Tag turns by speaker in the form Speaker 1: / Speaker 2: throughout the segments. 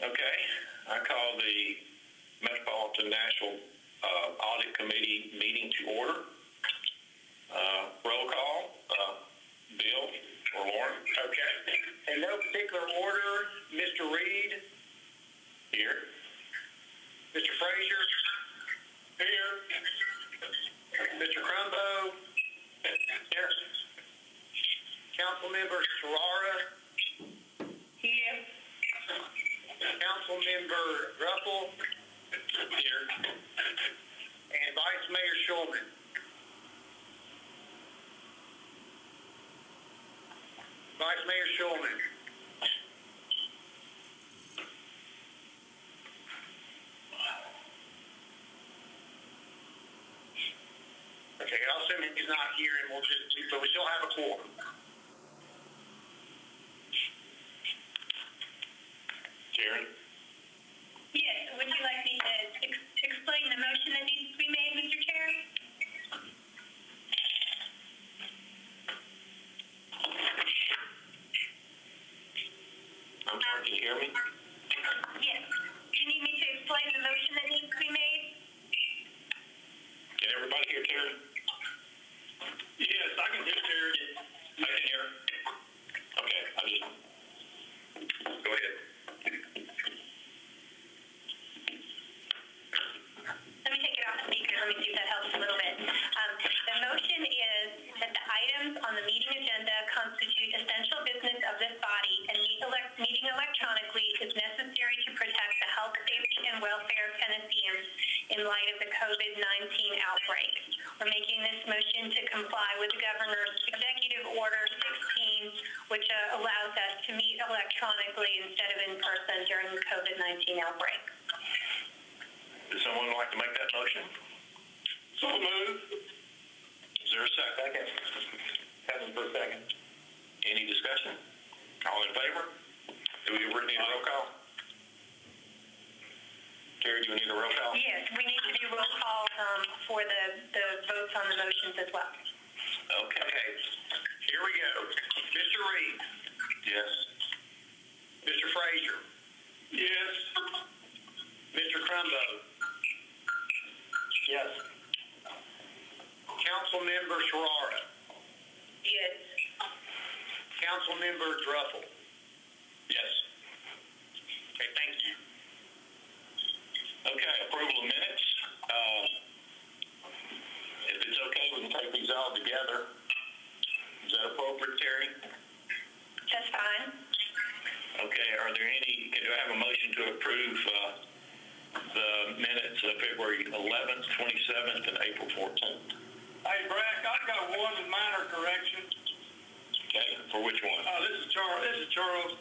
Speaker 1: Okay, I call the Metropolitan Nashville Audit Committee meeting to order. Roll call, Bill or Lauren?
Speaker 2: Okay. In no particular order, Mr. Reed.
Speaker 1: Here.
Speaker 2: Mr. Frazier. Here. Mr. Crumbo. Here. Councilmember Ferrara. Here. Councilmember Ruffle.
Speaker 1: Here.
Speaker 2: And Vice Mayor Schulman. Vice Mayor Schulman. Okay, I'll assume he's not here, and but we still have a quorum.
Speaker 1: Sharon?
Speaker 3: Yes, would you like me to explain the motion that needs to be made, Mr. Chair?
Speaker 1: I'm sorry, can you hear me?
Speaker 3: Yes. Do you need me to explain the motion that needs to be made?
Speaker 1: Can everybody hear Terry?
Speaker 2: Yes, I can hear Terry.
Speaker 1: I can hear. Okay, go ahead.
Speaker 3: Let me take it off speaker. Let me see if that helps a little bit. The motion is that the items on the meeting agenda constitute essential business of this body, and meeting electronically is necessary to protect the health, safety, and welfare of Tennesseans in light of the COVID-19 outbreak. We're making this motion to comply with the Governor's Executive Order 16, which allows us to meet electronically instead of in person during the COVID-19 outbreak.
Speaker 1: Does someone like to make that motion?
Speaker 2: So moved.
Speaker 1: Is there a second?
Speaker 2: Second for a second.
Speaker 1: Any discussion? All in favor? Do we need a roll call? Terry, do we need a roll call?
Speaker 3: Yes, we need to do roll call for the votes on the motions as well.
Speaker 1: Okay.
Speaker 2: Here we go. Mr. Reed.
Speaker 1: Yes.
Speaker 2: Mr. Frazier. Yes. Mr. Crumbo. Yes. Councilmember Ferrara.
Speaker 3: Yes.
Speaker 2: Councilmember Ruffle.
Speaker 1: Yes.
Speaker 2: Okay, thank you.
Speaker 1: Okay, approval of minutes. If it's okay, we can take these all together. Is that appropriate, Terry?
Speaker 3: That's fine.
Speaker 1: Okay, can I have a motion to approve the minutes of February 11th, 27th, and April 14th?
Speaker 4: Hey, Brack, I've got one minor correction.
Speaker 1: Okay, for which one?
Speaker 4: This is Charles.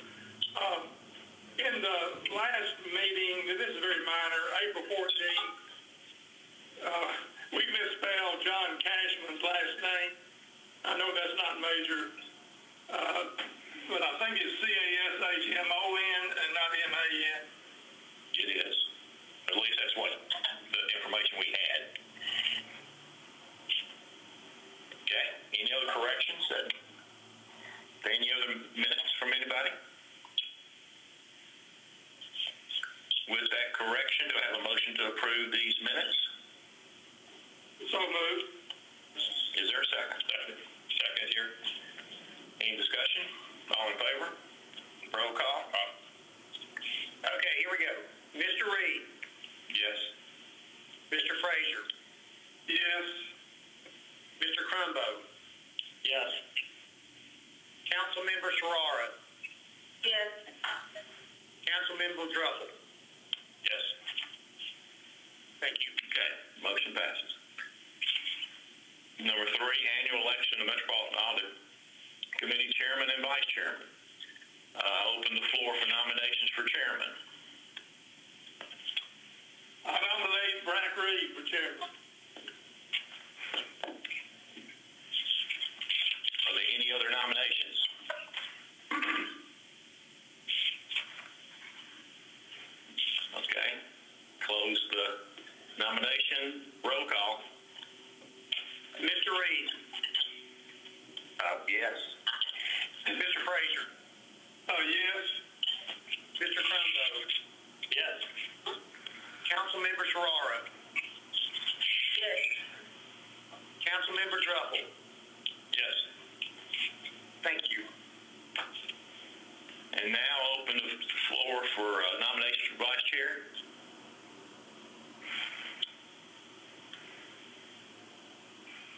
Speaker 4: In the last meeting, this is very minor, April 14th, we misspelled John Cashman's last name. I know that's not major, but I think it's C-A-S-H-M-O-N and not M-A-N.
Speaker 1: It is. At least that's what the information we had. Okay, any other corrections? Any other minutes from anybody? With that correction, do I have a motion to approve these minutes?
Speaker 4: So moved.
Speaker 1: Is there a second? Second here. Any discussion? All in favor? Roll call.
Speaker 2: Okay, here we go. Mr. Reed.
Speaker 1: Yes.
Speaker 2: Mr. Frazier.
Speaker 4: Yes.
Speaker 2: Mr. Crumbo.
Speaker 1: Yes.
Speaker 2: Councilmember Ferrara.
Speaker 3: Yes.
Speaker 2: Councilmember Ruffle.
Speaker 1: Yes.
Speaker 2: Thank you.
Speaker 1: Okay, motion passes. Number 3, annual election of Metropolitan Audit Committee Chairman and Vice Chairman. Open the floor for nominations for Chairman.
Speaker 4: I nominate Brack Reed for chairman.
Speaker 1: Are there any other nominations? Okay, close the nomination. Roll call.
Speaker 2: Mr. Reed.
Speaker 1: Yes.
Speaker 2: Mr. Frazier.
Speaker 4: Yes.
Speaker 2: Mr. Crumbo.
Speaker 1: Yes.
Speaker 2: Councilmember Ferrara.
Speaker 3: Yes.
Speaker 2: Councilmember Druffel.
Speaker 1: Yes.
Speaker 2: Thank you.
Speaker 1: And now open the floor for nominations for vice chair.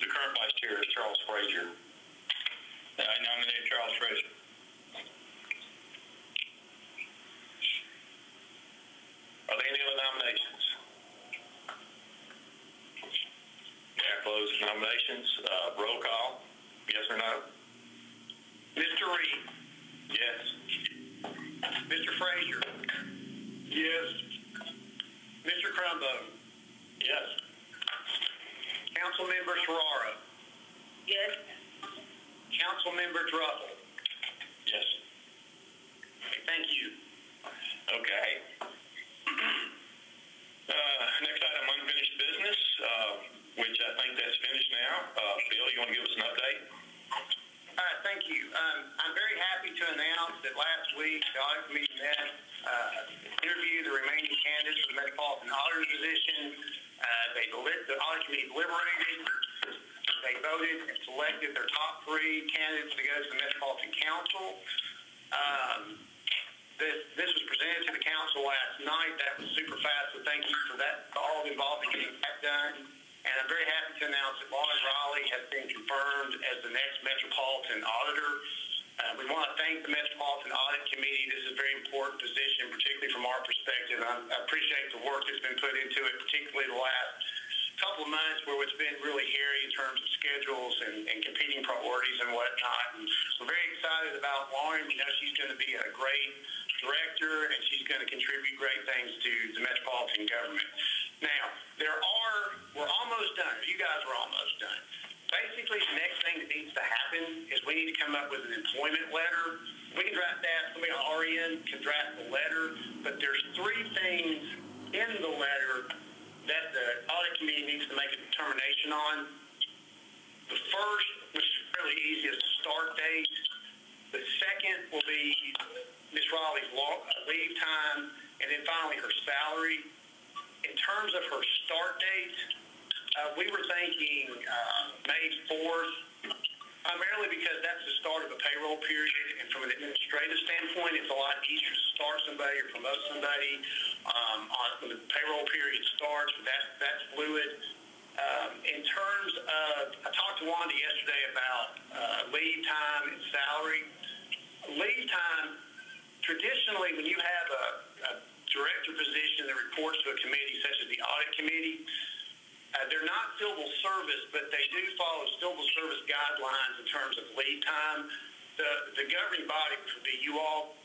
Speaker 1: The current vice chair is Charles Frazier. I nominate Charles Frazier. Are there any other nominations? Yeah, close nominations. Roll call. Yes or no?
Speaker 2: Mr. Reed.
Speaker 1: Yes.
Speaker 2: Mr. Frazier.
Speaker 4: Yes.
Speaker 2: Mr. Crumbo.
Speaker 1: Yes.
Speaker 2: Councilmember Ferrara.
Speaker 3: Yes.
Speaker 2: Councilmember Druffel.
Speaker 1: Yes.
Speaker 2: Thank you.
Speaker 1: Okay. Next item, unfinished business, which I think that's finished now. Bill, you want to give us an update?
Speaker 2: Thank you. I'm very happy to announce that last week the audit committee met, interviewed the remaining candidates for the Metropolitan Auditor position. The audit committee deliberated. They voted and selected their top 3 candidates to go to the Metropolitan Council. This was presented to the council last night. That was super fast, so thank you for that, all involved in getting that done. And I'm very happy to announce that Lauren Raleigh has been confirmed as the next Metropolitan Auditor. We want to thank the Metropolitan Audit Committee. This is a very important position, particularly from our perspective. I appreciate the work that's been put into it, particularly the last couple of months where it's been really hairy in terms of schedules and competing priorities and whatnot. And we're very excited about Lauren. We know she's going to be a great director, and she's going to contribute great things to the metropolitan government. Now, we're almost done. You guys are almost done. Basically, the next thing that needs to happen is we need to come up with an employment letter. We can draft that. Somebody on RN can draft the letter. But there's 3 things in the letter that the audit committee needs to make a determination on. The first, which is fairly easy, is the start date. The second will be Ms. Raleigh's leave time. And then finally, her salary. In terms of her start date, we were thinking May 4th, primarily because that's the start of a payroll period, and from an administrative standpoint, it's a lot easier to start somebody or promote somebody when the payroll period starts, but that's fluid. In terms of, I talked to Wanda yesterday about leave time and salary. Leave time, traditionally, when you have a director position that reports to a committee such as the audit committee, they're not civil service, but they do follow civil service guidelines in terms of lead time. The governing body, which would be you all,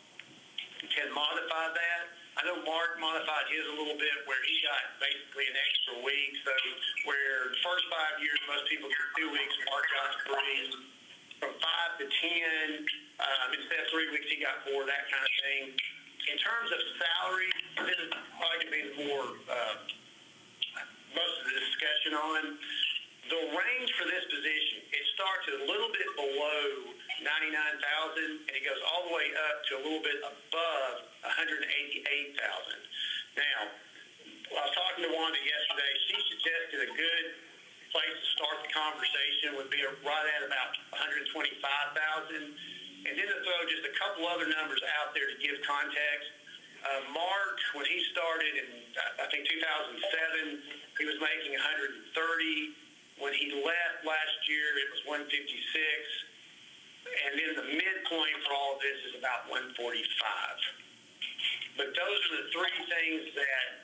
Speaker 2: can modify that. I know Mark modified his a little bit where he got basically an extra week. So where the first 5 years most people get 2 weeks, Mark got 3. From 5 to 10, instead of 3 weeks, he got 4, that kind of thing. In terms of salary, this is probably going to be the more most of the discussion on. The range for this position, it starts a little bit below $99,000, and it goes all the way up to a little bit above $188,000. Now, I was talking to Wanda yesterday. She suggested a good place to start the conversation would be right at about $125,000. And then to throw just a couple other numbers out there to give context. Mark, when he started in, I think, 2007, he was making $130. When he left last year, it was $156. And then the midpoint for all of this is about $145. But those are the 3 things that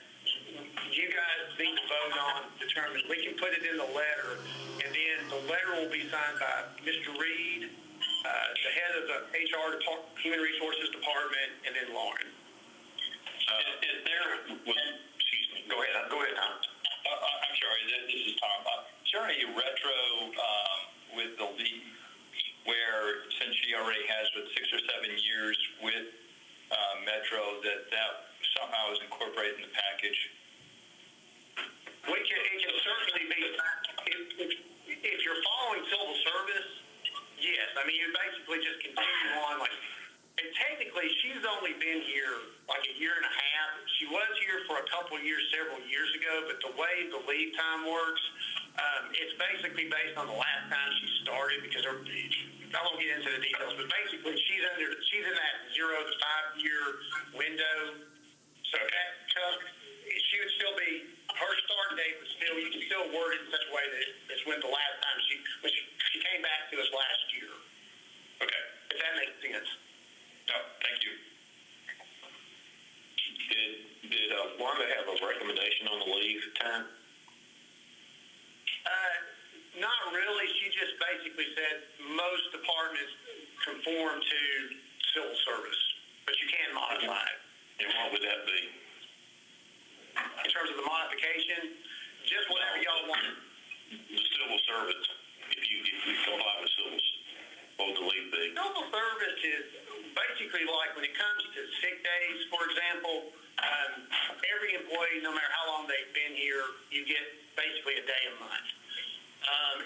Speaker 2: you guys need to vote on, determine. We can put it in the letter, and then the letter will be signed by Mr. Reed, the head of the HR Human Resources Department, and then Lauren.
Speaker 1: Is there, excuse me, go ahead, Tom. I'm sorry, this is Tom. Is there any retro with the lead where, since she already has 6 or 7 years with Metro, that somehow is incorporated in the package?
Speaker 2: It can certainly be. If you're following civil service, yes. I mean, you basically just continue on like And technically, she's only been here like a year and a half. She was here for a couple of years, several years ago, but the way the leave time works, it's basically based on the last time she started, because I won't get into the details, but basically she's in that 0 to 5 year window. So she would still be, her start date would still, you can still word it in such a way that it's when the last time she came back to us last year.
Speaker 1: Okay.
Speaker 2: If that makes sense.
Speaker 1: No, thank you. Did Wanda have a recommendation on the leave time?
Speaker 2: Not really. She just basically said most departments conform to civil service, but you can modify it.
Speaker 1: And what would that be?
Speaker 2: In terms of the modification, just whatever y'all want.
Speaker 1: The civil service, if you comply with civil, what would the leave be?
Speaker 2: Civil service is basically like when it comes to sick days, for example, every employee, no matter how long they've been here, you get basically a day a month.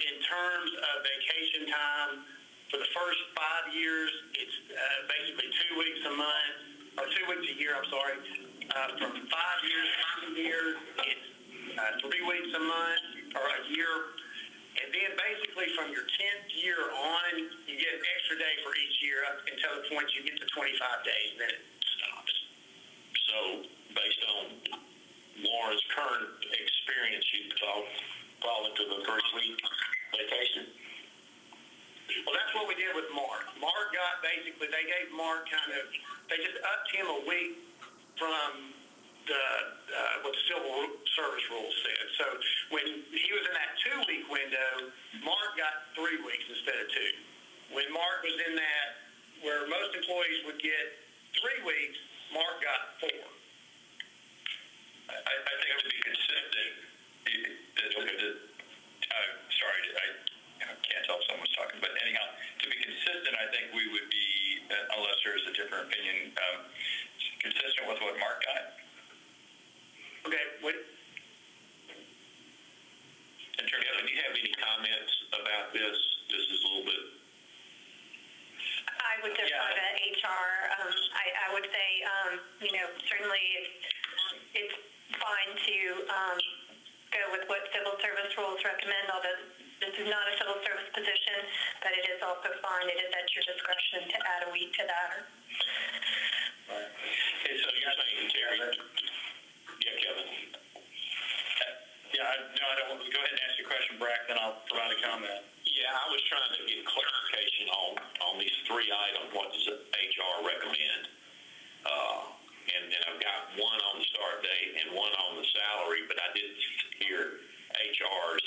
Speaker 2: In terms of vacation time, for the first 5 years, it's basically 2 weeks a month, or 2 weeks a year, I'm sorry. From 5 years to 2 years, it's 3 weeks a month, or a year. And then basically from your 10th year on, you get an extra day for each year up until the point you get to 25 days, and then it stops.
Speaker 1: So, based on Lauren's current experience, she'd fall into the 3-week vacation.
Speaker 2: Well, that's what we did with Mark. Mark got basically, they gave Mark they just upped him a week from what the civil service rules said. So when he was in that 2-week window, Mark got 3 weeks instead of 2. When Mark was in that, where most employees would get 3 weeks, Mark got 4.
Speaker 1: I think to be consistent, sorry, I can't tell if someone's talking, but anyhow, to be consistent, I think we would be, unless there's a different opinion, consistent with what Mark got.
Speaker 2: Okay, wait.
Speaker 1: Attorney, do you have any comments about this? This is a little bit.
Speaker 3: I would defer to HR. I would say, certainly it's fine to go with what civil service rules recommend, although this is not a civil service position, but it is also fine. It is at your discretion to add a week to that.
Speaker 1: Right. Hey, so you're saying, Terry? Yeah, Kevin.
Speaker 5: I don't want to go ahead and ask your question, Brack, then I'll provide a comment.
Speaker 1: Yeah, I was trying to get clarification on these 3 items. What does HR recommend? And I've got one on the start date and one on the salary, but I didn't hear HR's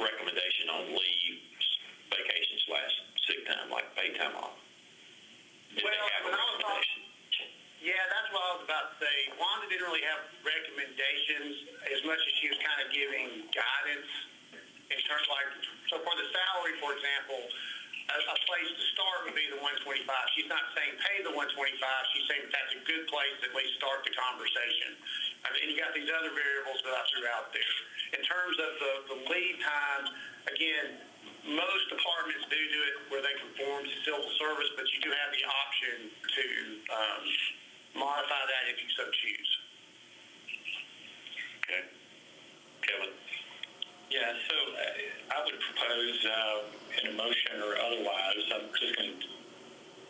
Speaker 1: recommendation on leave, vacation / sick time, like pay time off. Did they have a recommendation?
Speaker 2: Yeah, that's what I was about to say. Wanda didn't really have recommendations as much as she was kind of giving guidance in terms so for the salary, for example, a place to start would be the 125. She's not saying pay the 125. She's saying that's a good place to at least start the conversation. And you got these other variables that I threw out there. In terms of the lead time, again, most departments do it where they conform to civil service, but you do have the option to modify that if you so choose.
Speaker 1: Okay. Kevin?
Speaker 5: Yeah, so I would propose in a motion or otherwise, I'm just going to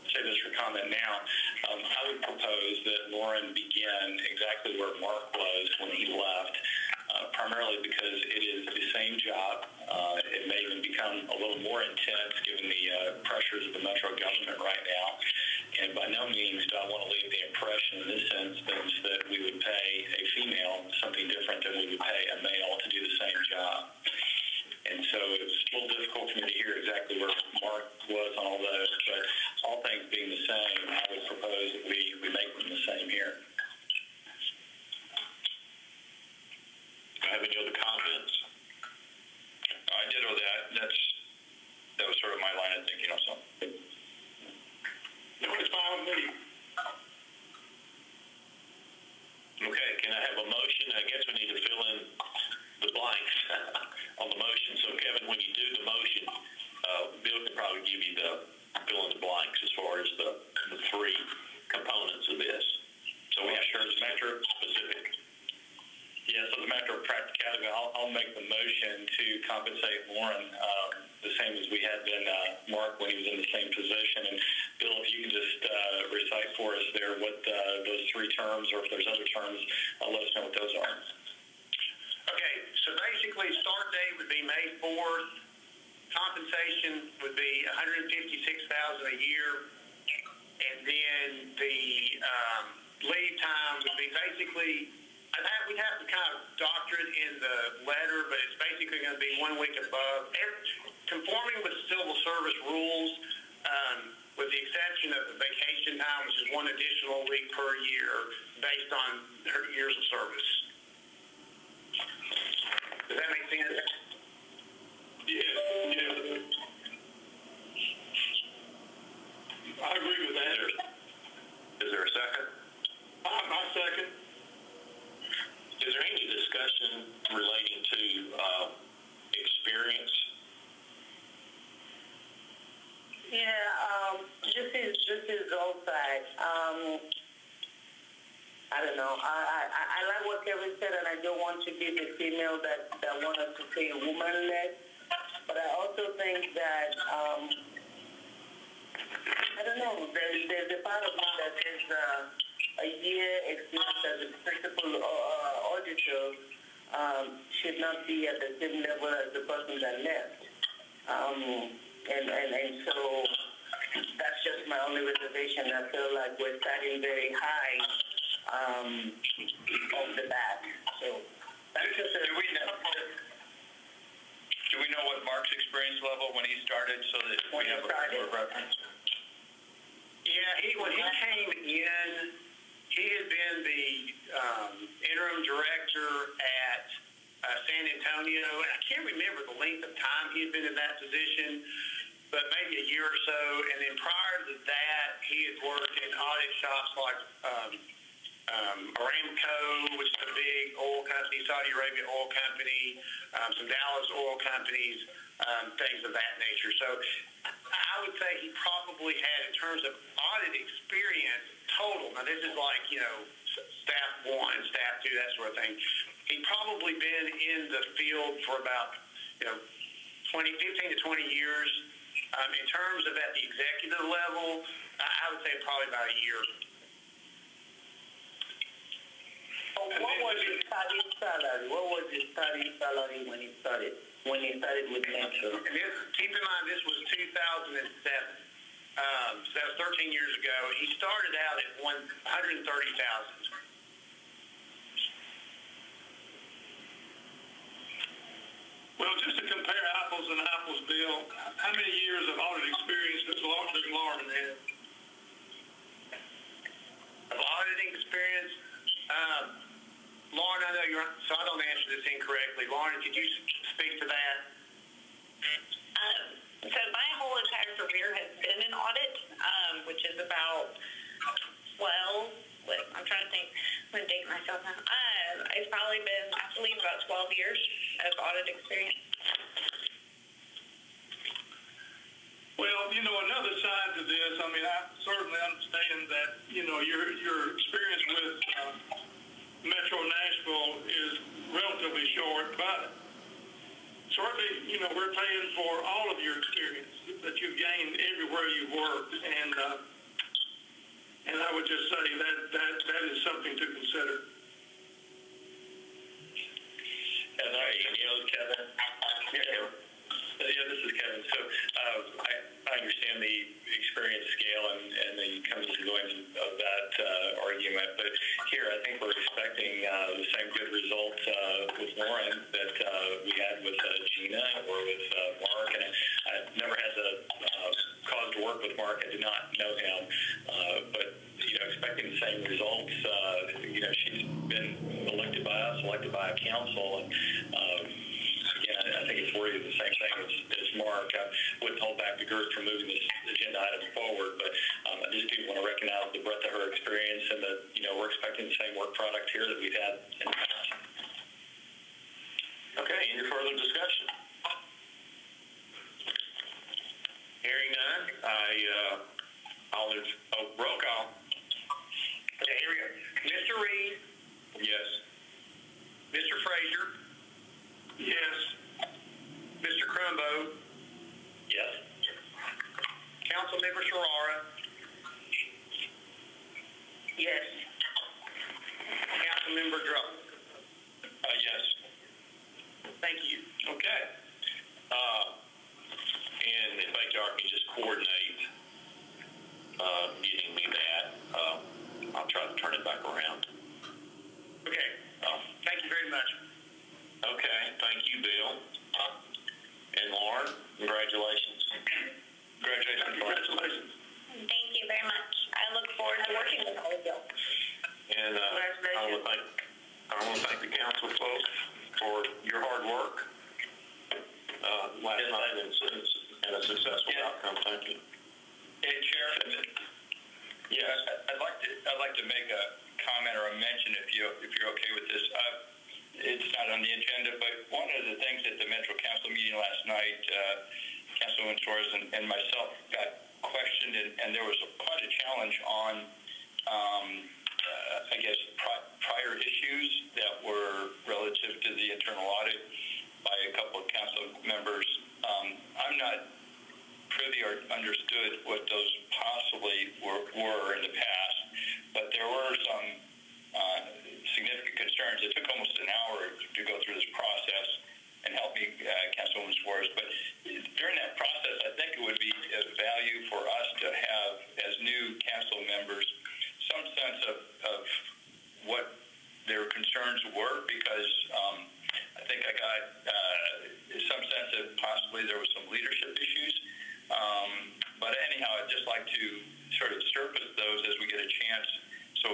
Speaker 5: say this for comment now, I would propose that Lauren begin exactly where Mark was when he left, primarily because it is the same job. It may even become a little more intense given the pressures of the metro government right now. And by no means do I want to leave the impression in this instance that we would pay a female something different than we would pay a male to do the same job. And so it's a little difficult for me to hear exactly where Mark was on all those, but all things being the same, I would propose that we make them the same here.
Speaker 1: Do I have any other comments? I did all that. That was sort of my line of thinking also.
Speaker 4: No, it's fine with me.
Speaker 1: Okay, can I have a motion? I guess we need to fill in the blanks on the motion. So, Kevin, when you do the motion, Bill can probably give you the fill in the blanks as far as the three components of this. So we have sure it's Metro specific.
Speaker 5: Yeah, so as a matter of practicality, I'll make the motion to compensate Lauren the same as we had been Mark when he was in the same position. And Bill, if you can just recite for us there what those three terms, or if there's other terms, let us know what those are.
Speaker 2: Okay, so basically start date would be May 4th. Compensation would be $156,000 a year. And then the leave time would be basically, we'd have to kind of doctor it in the letter, but it's basically going to be 1 week above. Conforming with civil service rules, with the exception of the vacation time, which is 1 additional week per year based on her years of service. Does that make sense?
Speaker 4: Yeah. I agree with that.
Speaker 1: Is there a second?
Speaker 4: I second.
Speaker 1: Is there any discussion relating to experience?
Speaker 6: Yeah, this is all side. I don't know. I like what Kevin said, and I don't want to be the female that want us to say woman-led. But I also think that I don't know. There's a part of me that is a year experience as a principal auditor should not be at the same level as the person that left. And so that's just my only reservation. I feel like we're starting very high off the bat. So that's just
Speaker 1: Do we know what Mark's experience level when he started, so that we have a reference?
Speaker 2: Yeah, when he came in, he had been the interim director at San Antonio. I can't remember the length of time he had been in that position, but maybe a year or so. And then prior to that, he had worked in audit shops like Aramco, which is a big oil company, Saudi Arabia oil company, some Dallas oil companies, things of that nature. So I would say he probably had, in terms of audit experience total, now this is like, staff 1, staff 2, that sort of thing. He'd probably been in the field for about, 15 to 20 years. In terms of at the executive level, I would say probably about a year.
Speaker 6: What was his starting salary? What was his starting salary when he started? When he started with Metro?
Speaker 2: Keep in mind, this was 2007. So that was 13 years ago. He started out at $130,000.
Speaker 4: Well, just to compare apples and apples, Bill, how many years of audit experience does Lauren have?
Speaker 2: Of auditing experience? Lauren, I know you're, so I don't answer this incorrectly. Lauren, could you speak to that?
Speaker 7: So my whole entire career has been in audit, which is about 12. I'm trying to think. I'm going to date myself now. It's probably been, I believe, about 12 years of audit experience.
Speaker 4: Well, another side to this, I mean, I certainly understand that, your experience with Metro Nashville is relatively short, but certainly, we're paying for all of your experience that you've gained everywhere you've worked, and I would just say that is something to consider.
Speaker 5: And Kevin? Yeah, this is Kevin. So I understand the experience scale and the comings and goings of that argument, but here I think we're expecting the same good results with Lauren that we had with Gina or with Mark, and I never had the cause to work with Mark. I did not know him, but expecting the same results. She's been elected by us, elected by a council, and I think it's worthy of the same thing as Mark. I wouldn't hold back the group from moving this agenda item forward, but I just do want to recognize the breadth of her experience and that, we're expecting the same work product here that we've had in the past.
Speaker 1: Okay, any further discussion? Hearing none, I Roll call.
Speaker 2: Okay, here we go. Mr. Reed,
Speaker 1: Yes.
Speaker 2: Mr. Frazier,
Speaker 4: Yes.
Speaker 2: Mr. Crumbo,
Speaker 5: Yes.
Speaker 2: Councilmember Sharara,
Speaker 6: Yes.
Speaker 2: Councilmember Drummond.
Speaker 1: Yes.
Speaker 2: Thank you.
Speaker 1: Okay. And if HR can just coordinate getting me that, I'll try to turn it back around.
Speaker 2: Okay. Thank you very much.
Speaker 1: Okay. Thank you, Bill. And Lauren, congratulations. Congratulations.
Speaker 3: Thank you very much. I look forward to working with all of you.
Speaker 1: And I want to thank the council folks for your hard work last night and a successful outcome. Thank you.
Speaker 5: Hey, Chair.
Speaker 1: Yes.
Speaker 5: I'd like to make a comment or a mention if you're okay with this. It's not on the agenda, but one of the things at the Metro Council meeting last night, Councilwoman Suarez and myself got questioned, and there was quite a challenge on, I guess, prior issues that were relative to the internal audit by a couple of council members. I'm not privy or understood what those possibly were in the past, but there were some significant concerns. It took almost an hour to go through this process, and help me, Councilwoman Suarez. But during that process, I think it would be of value for us to have, as new council members, some sense of what their concerns were, because I think I got some sense that possibly there was some leadership issues. But anyhow, I'd just like to sort of surface those as we get a chance, so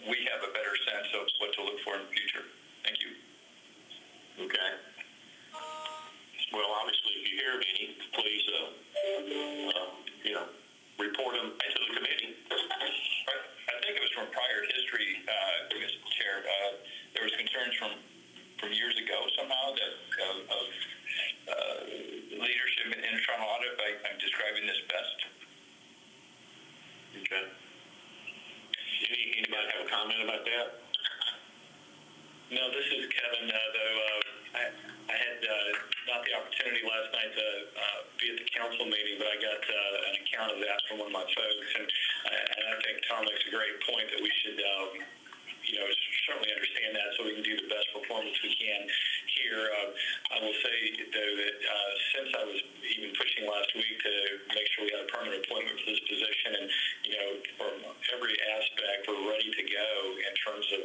Speaker 5: we have a better sense of what to look for in the future. Thank you.
Speaker 1: Okay. Well, obviously, if you hear of any, please, report them to the committee.
Speaker 5: I think it was from prior history, Mr. Chair. There was concerns from years ago somehow that of leadership in internal audit. I'm describing this best.
Speaker 1: Okay. Anybody have a comment about that?
Speaker 5: No, this is Kevin, though I had not the opportunity last night to be at the council meeting, but I got an account of that from one of my folks, and I think Tom makes a great point that we should, certainly understand that so we can do the best performance we can here. I will say, though, that since I was even pushing last week to make sure we had a permanent appointment for this position, and, from every aspect, we're ready to go in terms of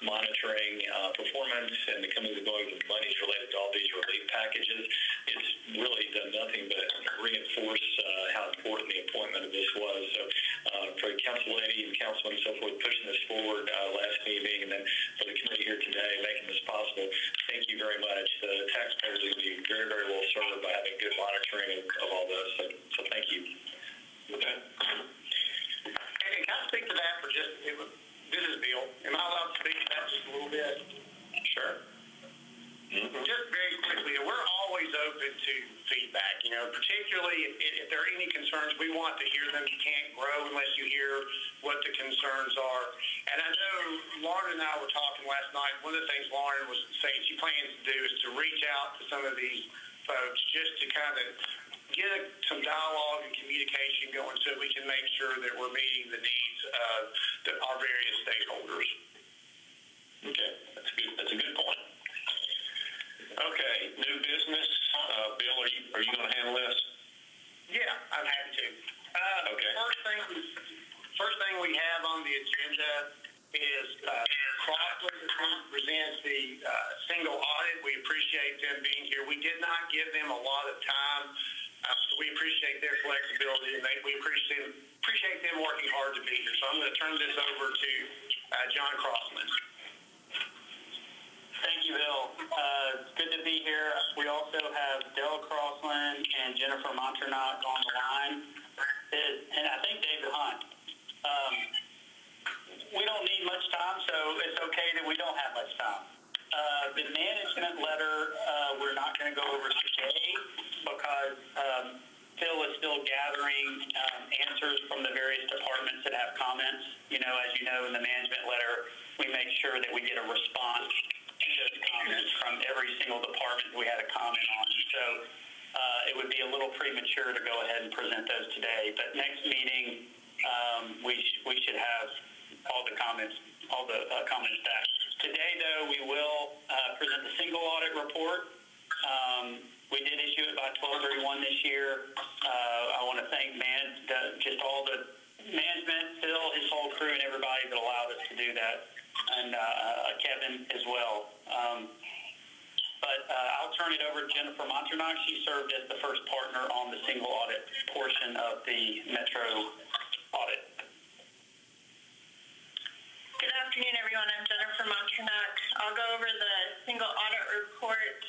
Speaker 5: monitoring performance and the coming and going of monies related to all these relief packages. It's really done nothing but reinforce how important the appointment of this was. So for the council lady and councilman and so forth pushing this forward last meeting, and then for the committee here today making this possible, thank you very much. The taxpayers are going to be very, very well served by having good monitoring of all this. So thank you.
Speaker 1: Okay.
Speaker 2: And can I speak to that for just, this is Bill. Am I allowed to speak to that just a little bit?
Speaker 1: Sure. Mm-hmm.
Speaker 2: Just very quickly, we're always open to feedback, particularly if there are any concerns, we want to hear them. You can't grow unless you hear what the concerns are. And I know Lauren and I were talking last night. One of the things Lauren was saying she plans to do is to reach out to some of these folks just to kind of get some dialogue and communication going so we can make sure that we're meeting the needs of our various stakeholders.
Speaker 1: Okay, that's a good point. Okay, new business. Bill, are you going to handle this?
Speaker 2: Yeah, I'm happy to.
Speaker 1: Okay.
Speaker 2: First thing we have on the agenda is Crossland presents the single audit. We appreciate them being here. We did not give them a lot of time, so we appreciate their flexibility, and we appreciate them working hard to be here. So I'm going to turn this over to John Crossland.
Speaker 8: Thank you, Bill. It's good to be here. We also have Della Crossland and Jennifer Monternock on the line, and I think David Hunt. We don't need much time, so it's okay that we don't have much time. The management letter we're not going to go over today because Phil is still gathering answers from the various departments that have comments. You know, as you know, in the management letter, we make sure that we get a response to those comments from every single department that we had a comment on. So it would be a little premature to go ahead and present those today. But next meeting, we should have all the comments back. Today, though, we will present the single audit report. We did issue it by 12/31 this year. I want to thank just all the management, Phil, his whole crew, and everybody that allowed us to do that, and Kevin as well. But I'll turn it over to Jennifer Monternock. She served as the first partner on the single audit portion of the Metro audit.
Speaker 7: Good afternoon, everyone. I'm Jennifer Monternock. I'll go over the single audit report.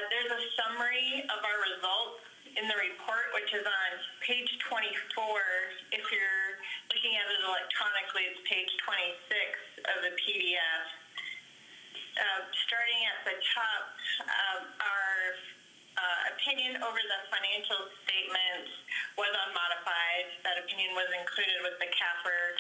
Speaker 7: There's a summary of our results in the report, which is on page 24. If you're looking at it electronically, it's page 26 of the PDF. Starting at the top, our opinion over the financial statements was unmodified. That opinion was included with the CAFR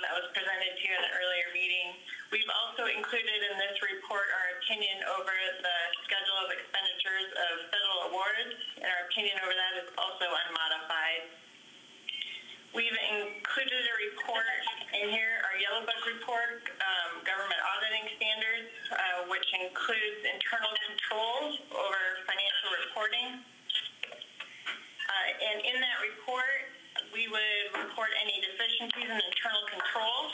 Speaker 7: that was presented to you in an earlier meeting. We've also included in this report our opinion over the schedule of expenditures of federal awards, and our opinion over that is also unmodified. We've included a report in here, our Yellow Book report, government auditing standards, which includes internal controls over financial reporting. And in that report, we would report any deficiencies in internal controls.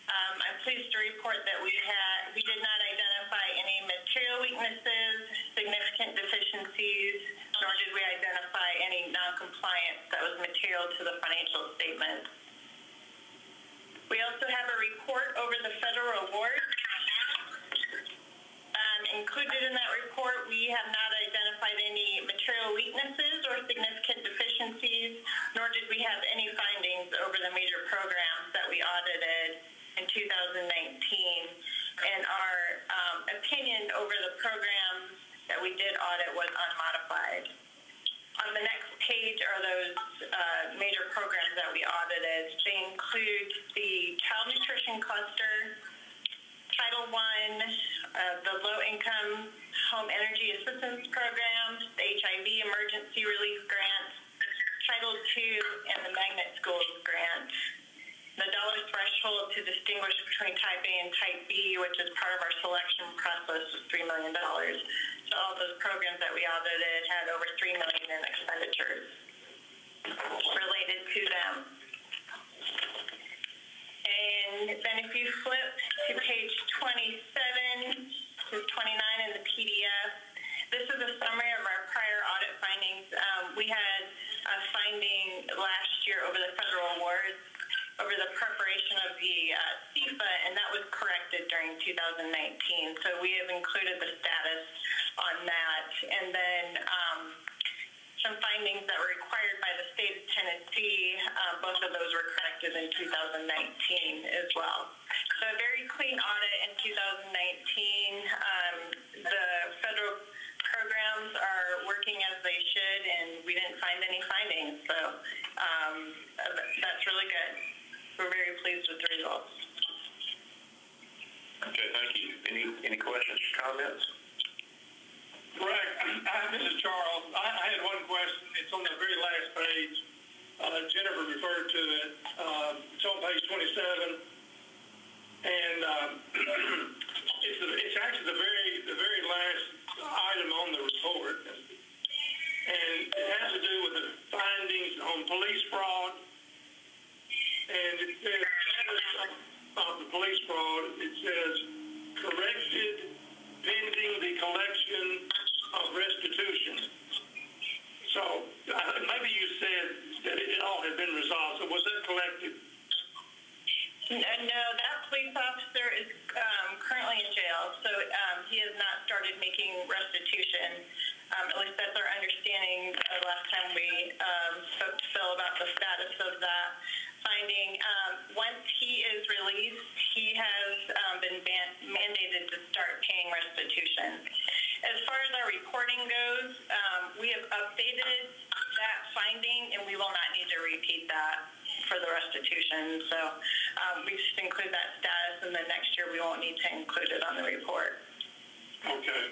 Speaker 7: I'm pleased to report that we did not identify any material weaknesses, significant deficiencies, nor did we identify any noncompliance that was material to the financial statements. We also have a report over the federal awards. Included in that report, we have not identified any material weaknesses or significant deficiencies, nor did we have any findings over the major programs that we audited in 2019. And our opinion over the programs that we did audit was unmodified. On the next page are those major programs that we audited. They include the Child Nutrition Cluster, Title I, the Low-Income Home Energy Assistance Program, the HIV Emergency Relief Grant, Title II, and the Magnet Schools Grant. The dollar threshold to distinguish between Type A and Type B, which is part of our selection process, was $3 million. So all those programs that we audited had over $3 million in expenditures related to them. And then if you flip to page 27 to 29 in the PDF, this is a summary of our prior audit findings. We had a finding last year over the federal awards, over the preparation of the CFA, and that was corrected during 2019. So we have included the status on that. And then some findings that were required by the state of Tennessee, both of those were corrected in 2019 as well. So a very clean audit in 2019. The federal programs are working as they should, and we didn't find any findings. So that's really good. We're very pleased with the results.
Speaker 1: Okay, thank you. Any questions or comments?
Speaker 4: Greg, this is Charles. I had one question. It's on the very last page. Jennifer referred to it. It's on page 27, and it's actually the very last item on the report, and it has to do with the findings on police fraud. And it says, of the police fraud, it says, corrected pending the collection of restitution. So maybe you said that it all had been resolved. So was that collected?
Speaker 7: No, that police officer is currently in jail, so he has not started making restitution. At least that's our understanding. Last time we spoke to Phil about the status of that finding. Once he is released, he has been mandated to start paying restitution. As far as our reporting goes, we have updated that finding, and we will not need to repeat that for the restitution. So we just include that status, and then next year we won't need to include it on the report.
Speaker 4: Okay.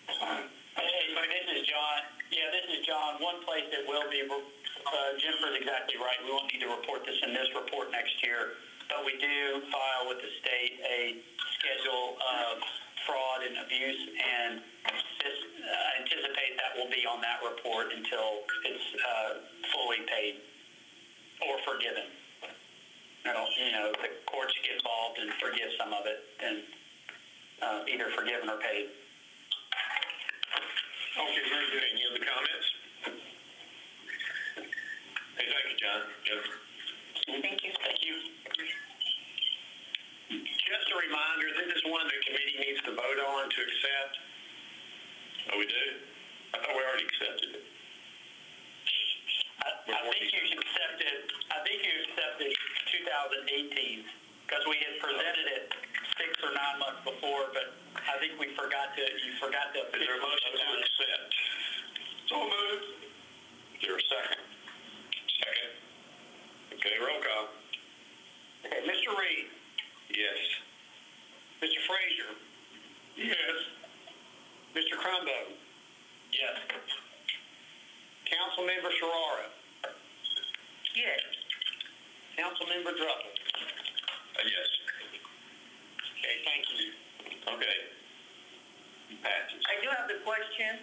Speaker 8: Hey, this is John. Yeah, this is John. One place that will be, Jennifer's exactly right. We won't need to report this in this report next year, but we do file with the state a schedule of fraud and abuse, and I anticipate that will be on that report until it's fully paid or forgiven. The courts get involved and forgive some of it, and either forgiven or paid.
Speaker 1: Okay, very good. Any other comments? Hey, thank you, John. Jennifer.
Speaker 7: Thank you.
Speaker 8: Thank you.
Speaker 2: Just a reminder, this is one the committee needs to vote on to accept.
Speaker 1: Oh, we do? I thought we already accepted it.
Speaker 8: I think you accepted 2018 because we had presented it 6 or 9 months before, but I think you forgot to. Is there a motion to
Speaker 1: accept?
Speaker 4: So moved.
Speaker 1: Is there a second? Second. Okay, roll call.
Speaker 2: Okay, Mr. Reed.
Speaker 1: Yes.
Speaker 2: Mr. Frazier.
Speaker 4: Yes.
Speaker 2: Mr. Crumbo.
Speaker 8: Yes.
Speaker 2: Councilmember Sharara.
Speaker 6: Yes.
Speaker 2: Councilmember Druffel.
Speaker 1: Yes.
Speaker 2: Okay, thank you.
Speaker 1: Okay. Passes.
Speaker 6: I do have the question.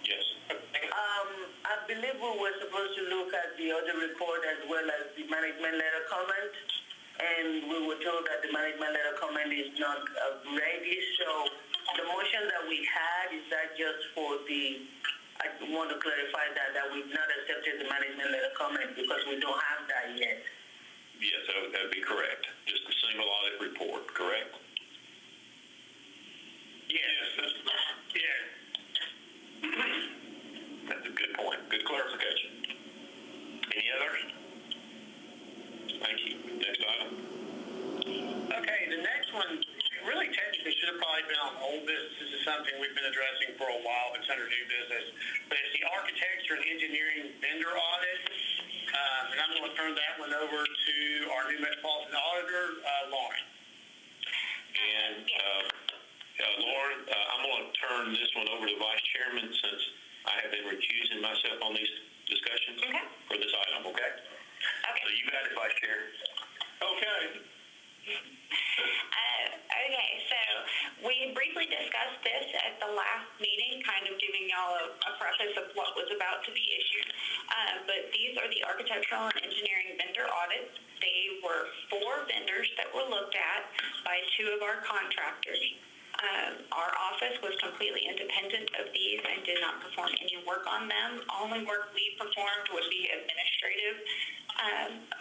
Speaker 1: Yes.
Speaker 6: I believe we were supposed to look at the audit report as well as the management letter comment, and we were told that the management letter comment is not ready. So the motion that we had, is that just for the, I want to clarify that we've not accepted the management letter comment because we don't have that yet.
Speaker 1: Yes, that would be correct. Just a single audit report, correct?
Speaker 2: Yes. Yeah.
Speaker 1: That's a good point. Good clarification. Any others? Thank you. Next item.
Speaker 2: Okay, the next one really technically should have probably been on old business. This is something we've been addressing for a while. It's under new business. But it's the architecture and engineering vendor audit. And I'm going to turn that one over to our new Metropolitan Auditor, Lauren.
Speaker 1: And Lauren, I'm going to turn this one over to Vice Chairman since I have been recusing myself on these discussions for this item, okay? So you got it, Vice Chair.
Speaker 4: Okay.
Speaker 7: Okay, so we briefly discussed this at the last meeting, kind of giving y'all a preface of what was about to be issued. But these are the architectural and engineering vendor audits. They were 4 vendors that were looked at by 2 of our contractors. Our office was completely independent of these and did not perform any work on them. Only work we performed would be administrative.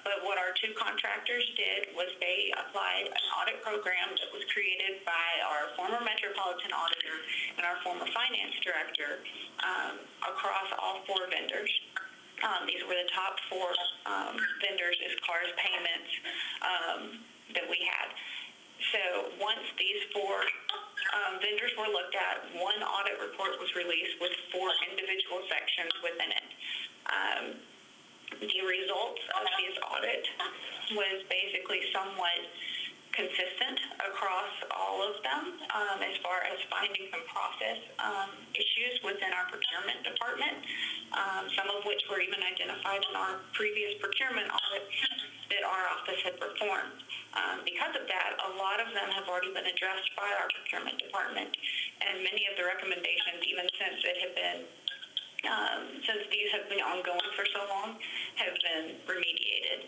Speaker 7: But what our 2 contractors did was they applied an audit program that was created by our former Metropolitan Auditor and our former Finance Director across all 4 vendors. These were the top 4 vendors as far as payments that we had. So once these 4 vendors were looked at, one audit report was released with 4 individual sections within it. The results of this audit was basically somewhat consistent across all of them as far as finding some process issues within our procurement department, some of which were even identified in our previous procurement audit that our office had performed. Because of that, a lot of them have already been addressed by our procurement department, and many of the recommendations, even since these have been ongoing for so long, have been remediated.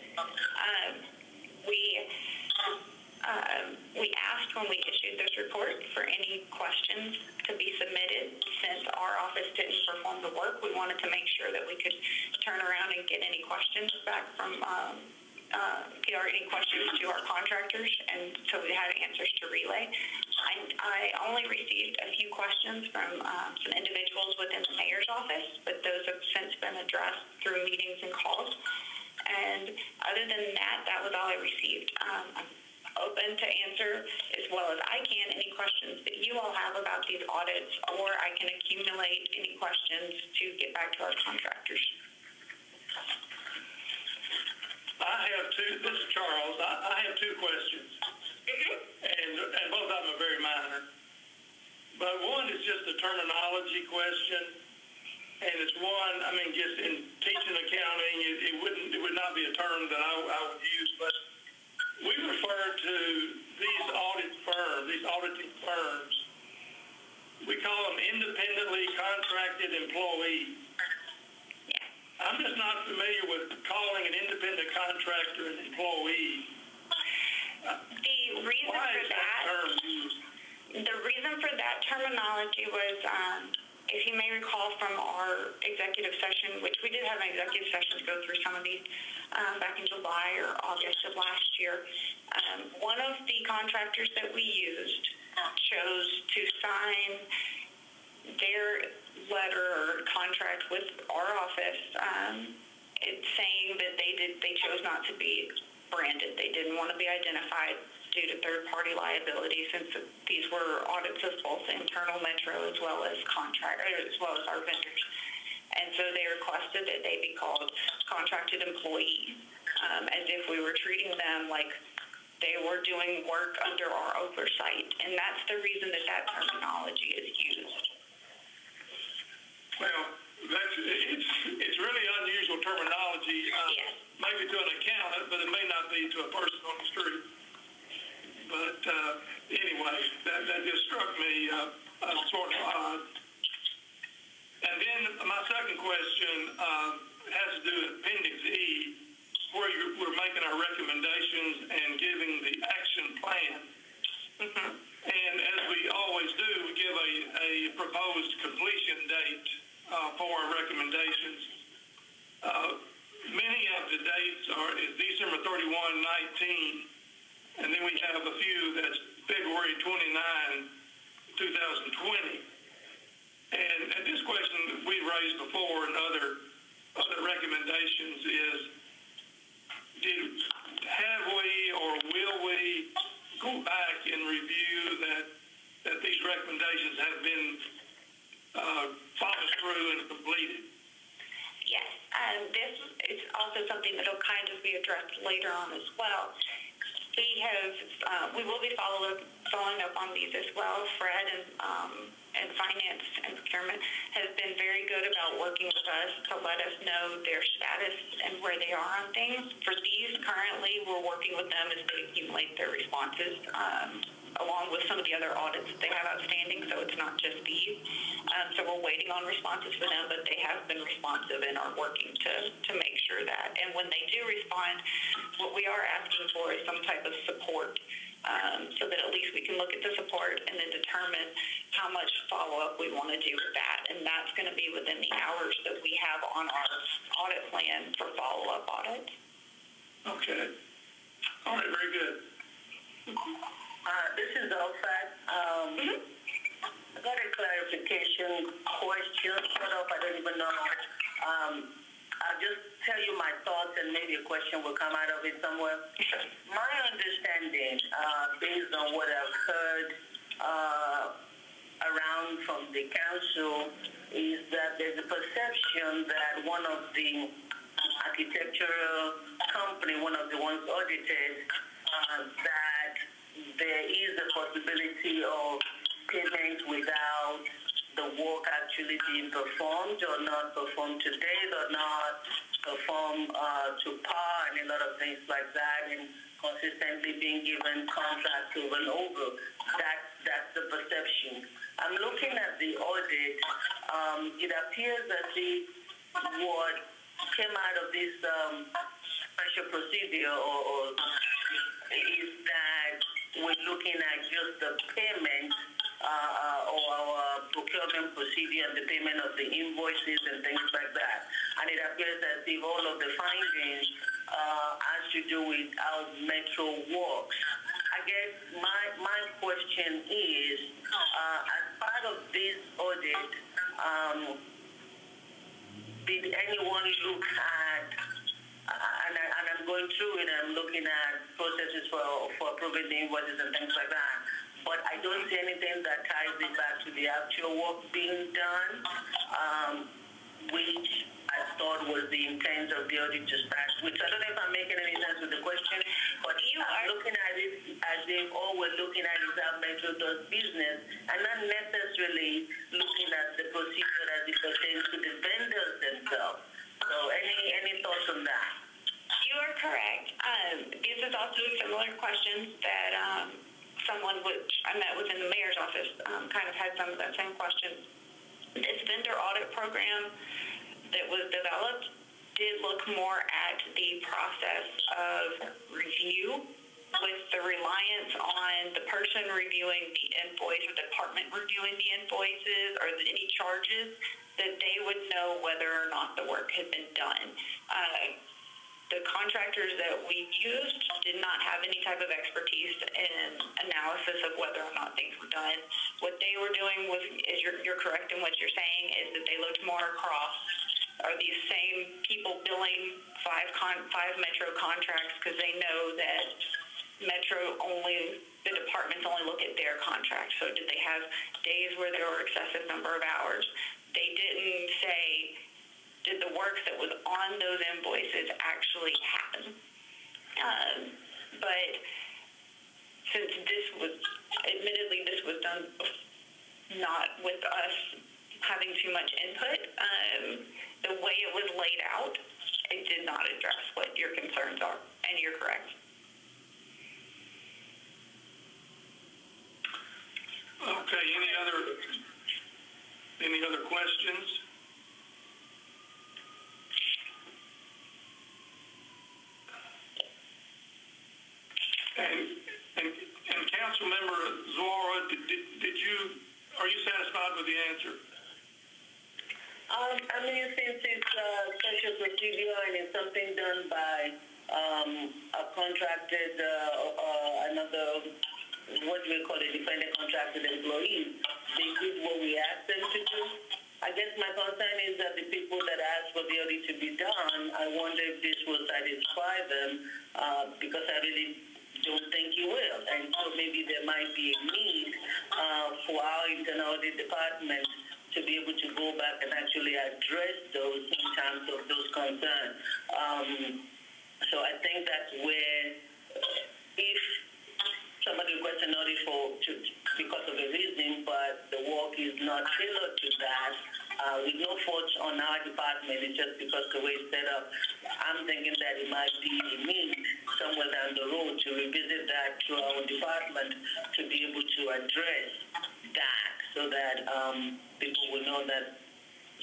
Speaker 7: We asked when we issued this report for any questions to be submitted. Since our office didn't perform the work, we wanted to make sure that we could turn around and get any questions back from any questions to our contractors, and so we had answers to relay. I only received a few questions from some individuals within the mayor's office, but those have since been addressed through meetings and calls. And other than that, that was all I received. open to answer, as well as I can, any questions that you all have about these audits, or I can accumulate any questions to get back to our contractors.
Speaker 4: This is Charles. I have two questions, and both of them are very minor. But one is just a terminology question, and it's one, I mean, just in teaching accounting, it would not be a term that I would use, but we refer to these auditing firms, we call them independently contracted employees. I'm just not familiar with calling an independent contractor an employee.
Speaker 7: The reason for that terminology was, if you may recall from our executive session, which we did have an executive session to go through some of these back in July or August of last year, one of the contractors that we used chose to sign their letter or contract with our office, it's saying that they chose not to be branded. They didn't want to be identified due to third-party liability, since these were audits of both internal Metro as well as our vendors. And so they requested that they be called contracted employees, as if we were treating them like they were doing work under our oversight. And that's the reason that terminology is used.
Speaker 4: Well, it's really unusual terminology,
Speaker 7: yes.
Speaker 4: Maybe to an accountant, but it may not be to a person on the street. But anyway, that just struck me sort of odd. And then my second question has to do with Appendix E, where we're making our recommendations and giving the action plan. Mm-hmm. And as we always do, we give a proposed completion date for our recommendations. Many of the dates is December 31, 19, and then we have a few that's February 29, 2020. And this question we've raised before, and other recommendations is, have we or will we go back and review that these recommendations have been followed through and completed?
Speaker 7: Yes, this is also something that will kind of be addressed later on as well. We will be following up on these as well. Fred and Finance and Procurement has been very good about working with us to let us know their status and where they are on things. For these, currently, we're working with them as they accumulate their responses, along with some of the other audits that they have outstanding, so it's not just these. So we're waiting on responses for them, but they have been responsive and are working to make sure that. And when they do respond, what we are asking for is some type of support, so that at least we can look at the support and then determine how much follow-up we want to do with that. And that's going to be within the hours that we have on our audit plan for follow-up audits.
Speaker 4: Okay. All right, very good.
Speaker 6: This is Elfat. I got a clarification question, sort of, I don't even know. I'll just tell you my thoughts, and maybe a question will come out of it somewhere. My understanding, based on what I've heard around from the council, is that there's a perception that one of the architectural company, one of the ones audited, that there is a possibility of payment without the work actually being performed or not performed to date or not performed to par and a lot of things like that, and consistently being given contracts over and over. That's the perception. I'm looking at the audit. It appears as if what came out of this special procedure or is that we're looking at just the payment or our procurement procedure and the payment of the invoices and things like that. And it appears as if all of the findings has to do with how Metro works. I guess my question is, as part of this audit, did anyone look at, and I'm I'm going through it, I'm looking at processes for approving the invoices and things like that. But I don't see anything that ties it back to the actual work being done, which I thought was the intent of the audit to start with. I don't know if I'm making any sense with the question, but I'm looking at it as if all we're looking at is how Metro does business, and not necessarily looking at the procedure as it pertains to the vendors themselves. So any thoughts on that?
Speaker 7: You are correct. This is also similar questions that someone which I met with in the mayor's office kind of had some of that same questions. This vendor audit program that was developed did look more at the process of review with the reliance on the person reviewing the invoice or department reviewing the invoices or any charges, that they would know whether or not the work had been done. The contractors that we used did not have any type of expertise in analysis of whether or not things were done. What they were doing was, you're correct in what you're saying, is that they looked more across, are these same people billing five Metro contracts because they know that Metro the departments only look at their contracts. So did they have days where there were excessive number of hours? They didn't say, did the work that was on those invoices actually happen? But since this was done not with us having too much input, the way it was laid out, it did not address what your concerns are, and you're correct.
Speaker 4: Okay, any other questions? And Council Member Zora, are you satisfied with the answer?
Speaker 6: I mean, since it's such a procedure and it's something done by a contracted, another, what do we call it, dependent contracted employees, they did what we asked them to do. I guess my concern is that the people that asked for the audit to be done, I wonder if this will satisfy them, because I really don't think it will. And so maybe there might be a need for our internal audit department to be able to go back and actually address those in terms of those concerns. So I think that's where, if somebody requests an audit because of a reason, but the work is not tailored to that, with no fault on our department, it's just because the way it's set up, I'm thinking that it might be a need somewhere down the road to revisit that to our department to be able to address that, so that people will know that.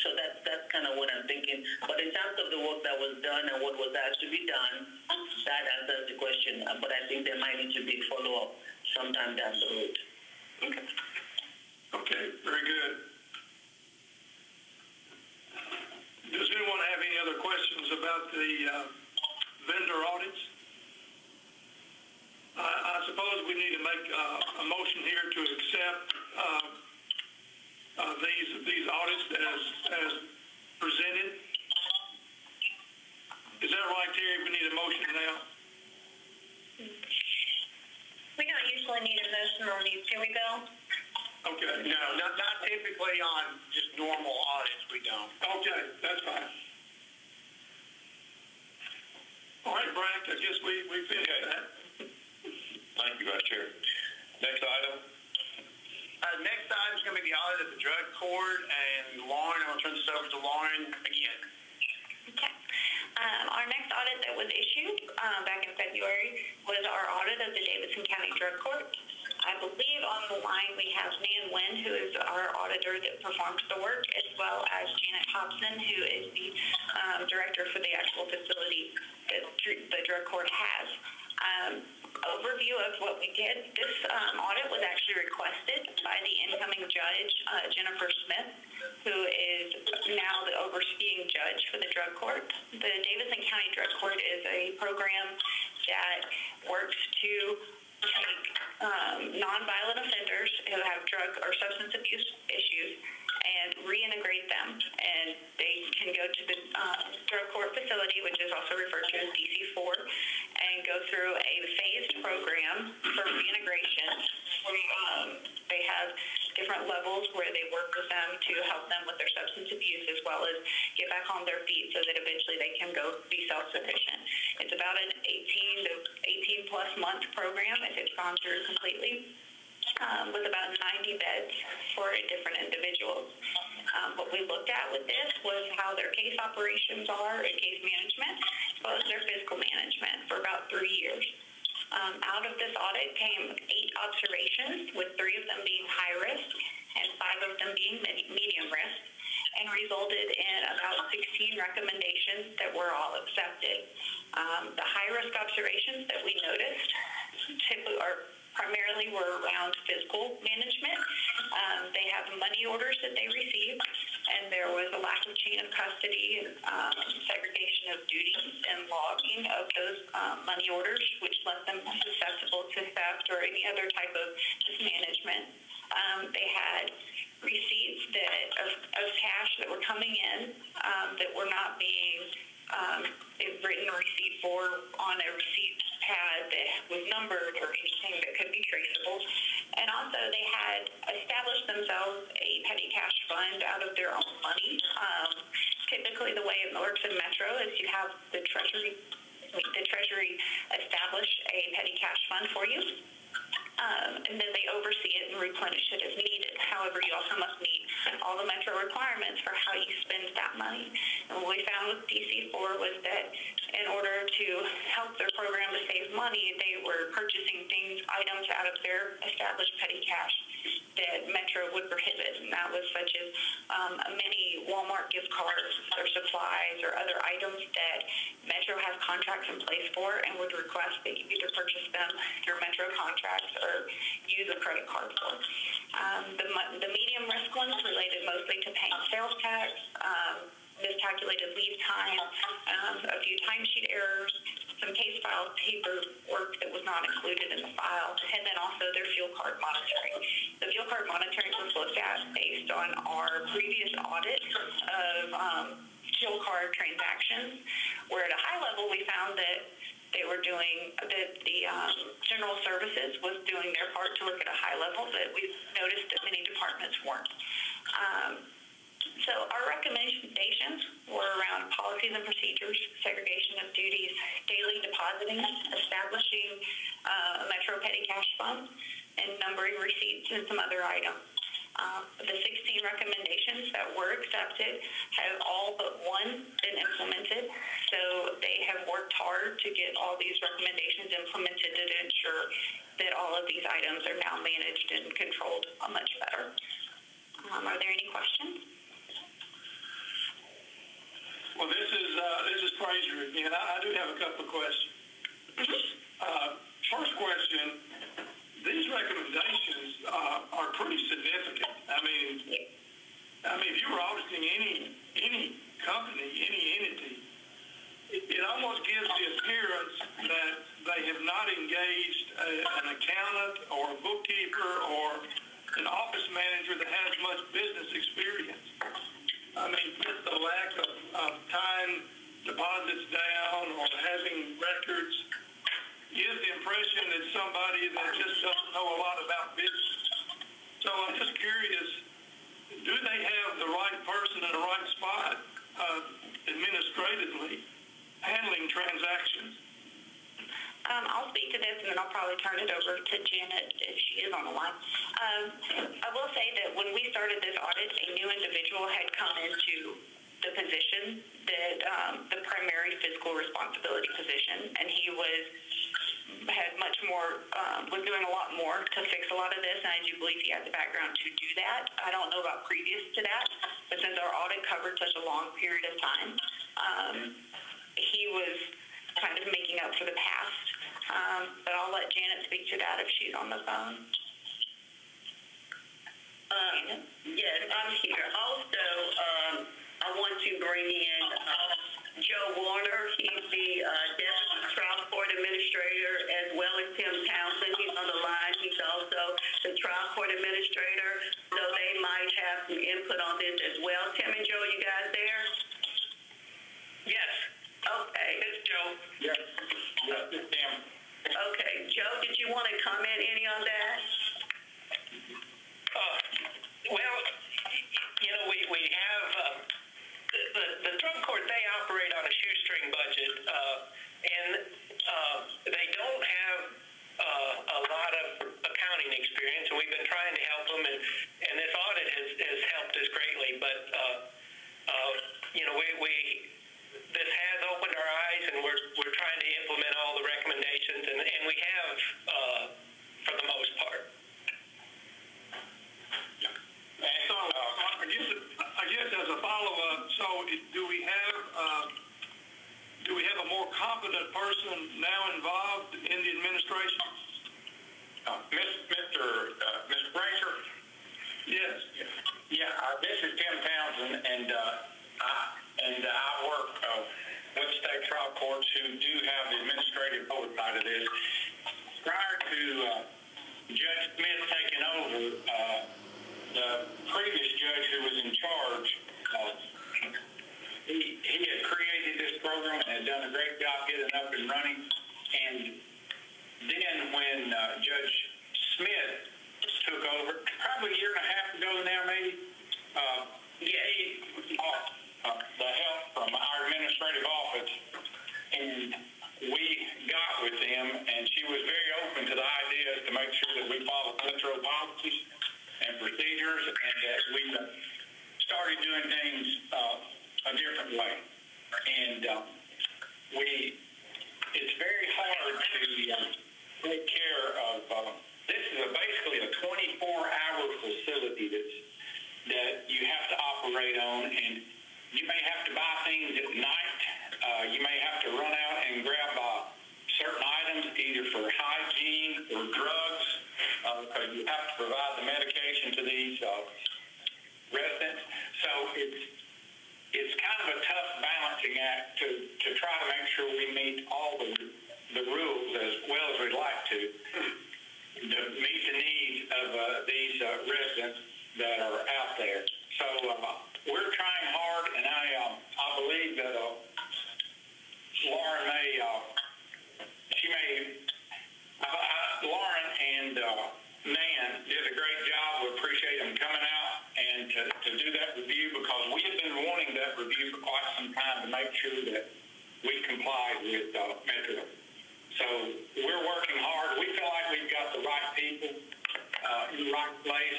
Speaker 6: So that's kind of what I'm thinking. But in terms of the work that was done and what was asked to be done, that answers the question. But I think there might need to be follow-up sometime down the road.
Speaker 4: Okay, very good. Does anyone have any other questions about the vendor audits? I suppose we need to make a motion here to accept these audits as presented. Is that right, Terry? We need a motion now.
Speaker 3: We don't usually need a motion on these, do we, Bill?
Speaker 4: Okay.
Speaker 2: No, not typically on just normal audits, we don't.
Speaker 4: Okay, that's fine. All right, Frank, I guess we finished that.
Speaker 1: Thank you, Vice Chair. Next item.
Speaker 2: Next item is going to be the audit of the drug court, and Lauren, I'm going to turn this over to Lauren again.
Speaker 7: Okay. Our next audit that was issued back in February was our audit of the Davidson County Drug Court. I believe on the line we have Nan Nguyen, who is our auditor that performs the work, as well as Janet Hobson, who is the director for the actual facility that the drug court has. Overview of what we did. This audit was actually requested by the incoming judge, Jennifer Smith, who is now the overseeing judge for the drug court. The Davidson County Drug Court is a program that works to take nonviolent offenders who have drug or substance abuse issues and reintegrate them. And they can go to the drug court facility, which is also referred to as DC4, and go through a phased program for reintegration. They have different levels where they work with them to help them with their substance abuse, as well as get back on their feet so that eventually they can go be self-sufficient. It's about an 18 plus month program if it's gone through completely, with about 90 beds for different individuals. What we looked at with this was how their case operations are and case management, as well as their physical management for about 3 years. Out of this audit came 8 observations, with 3 of them being high risk and 5 of them being medium risk, and resulted in about 16 recommendations that were all accepted. The high-risk observations that we noticed primarily were around physical management. They have money orders that they received, and there was a lack of chain of custody, segregation of duties, and logging of those money orders, which left them susceptible to theft or any other type of mismanagement. They had receipts of cash that were coming in that were not being written a receipt for on a receipt pad that was numbered or anything that could be traceable. And also they had established themselves a petty cash fund out of their own money. Typically the way it works in Metro is you have the Treasury establish a petty cash fund for you. And then they oversee it and replenish it as needed. However, you also must meet all the Metro requirements for how you spend that money. And what we found with DC4 was that in order to help their program to save money, they were purchasing items out of their established petty cash that Metro would prohibit. And that was such as many Walmart gift cards or supplies or other items that Metro has contracts in place for and would request that you either purchase them through Metro contracts or use a credit card for. The medium risk ones related mostly to paying sales tax, miscalculated leave time, a few timesheet errors, some case file paperwork that was not included in the file, and then also their fuel card monitoring. The fuel card monitoring was looked at based on our previous audit of fuel card transactions, where at a high level we found that they were doing, that the general services was doing their part to work at a high level, but we noticed that many departments weren't. So our recommendations were around policies and procedures, segregation of duties, daily depositing, establishing a Metro Petty Cash Fund, and numbering receipts and some other items. The 16 recommendations that were accepted have all but one been implemented. So they have worked hard to get all these recommendations implemented to ensure that all of these items are now managed and controlled much better. Are there any questions?
Speaker 4: Well, this is Fraser again. I do have a couple of questions. First question, these recommendations are pretty significant. I mean, if you were auditing any company, any entity, it almost gives the appearance that they have not engaged an accountant or a bookkeeper or an office manager that has much business experience. I mean, with the lack of tying deposits down or having records, gives the impression that somebody that just doesn't know a lot about business. So I'm just curious, do they have the right person in the right spot administratively handling transactions?
Speaker 7: I'll speak to this, and then I'll probably turn it over to Janet if she is on the line. I will say that when we started this audit, a new individual had come into the position, that the primary fiscal responsibility position, and he had much more, was doing a lot more to fix a lot of this, and I do believe he had the background to do that. I don't know about previous to that, but since our audit covered such a long period of time, he was kind of making up for the past. But I'll let Janet speak to that if she's on the phone.
Speaker 6: Yes, I'm here. Also, I want to bring in Joe Warner. He's the Deputy Trial Court Administrator, as well as Tim Townsend. He's on the line. He's also the Trial Court Administrator, so they might have some input on did you want to comment any on that?
Speaker 9: Well, we have the drug court. They operate on a shoestring budget, and they don't have a lot of accounting experience. And we've been trying to help them, and this audit has helped us greatly. But this has opened our eyes, and we're trying to implement all the recommendations, and we have for the most part.
Speaker 4: So, I guess as a follow-up, so do we have a more competent person now involved in the administration?
Speaker 5: Mr. Bracer?
Speaker 4: Yes.
Speaker 5: Yeah, this is Tim Townsend, and I work with state trial courts who do have the administrative oversight of this. Prior to Judge Smith taking over, the previous judge who was in charge, he had created this program and had done a great job getting it up and running. And then when Judge Smith took over, probably a year and a half ago now maybe, he the help from our administrative office, and we got with them, and she was very open to the ideas to make sure that we follow Metro policies and procedures, and that we started doing things a different way. And it's very hard to take care of. This is basically a 24-hour facility that you have to operate on, and you may have to buy things at night. You may have to run out and grab certain items, either for hygiene or drugs, because you have to provide the medication to these residents. So it's kind of a tough balancing act to try to make sure we meet all the rules as well as we'd like to meet the needs of these residents that are out there. So we're trying hard, and I believe that Lauren Lauren and Nan did a great job. We appreciate them coming out and to do that review, because we have been wanting that review for quite some time to make sure that we comply with Metro. So we're working hard. We feel like we've got the right people in the right place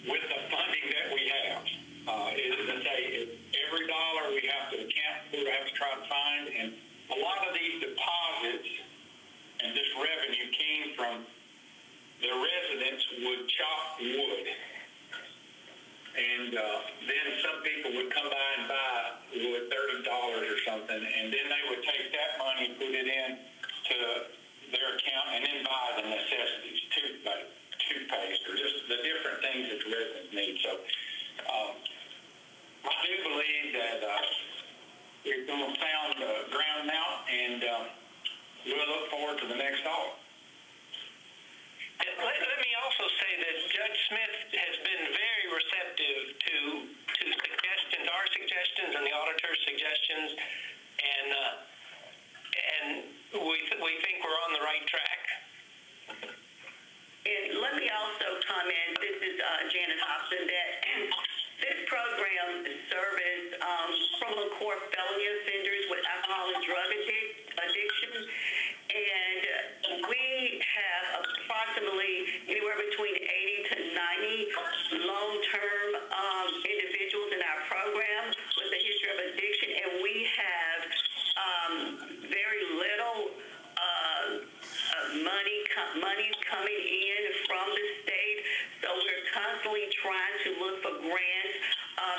Speaker 5: with the funding that we have. Every dollar we have to account for, we have to try to find, and a lot of these deposits and this revenue came from the residents would chop wood. And then some people would come by and buy wood, $30 or something, and then they would take that money and put it in to their account and then buy the necessities, toothpaste, or just the different things that the residents need. So I do believe that it's going to sound ground out, and we'll look forward to the next audit.
Speaker 9: Let me also say that Judge Smith has been very receptive to suggestions, our suggestions, and the auditor's suggestions, and we think we're on the right track.
Speaker 6: And let me also comment, this is Janet Hobson, that this program services criminal court felony offenders with alcohol and drug addiction. And we have approximately anywhere between 80 to 90 long-term individuals in our program with a history of addiction, and we have very little money coming in from the state. So we're constantly trying to look for grants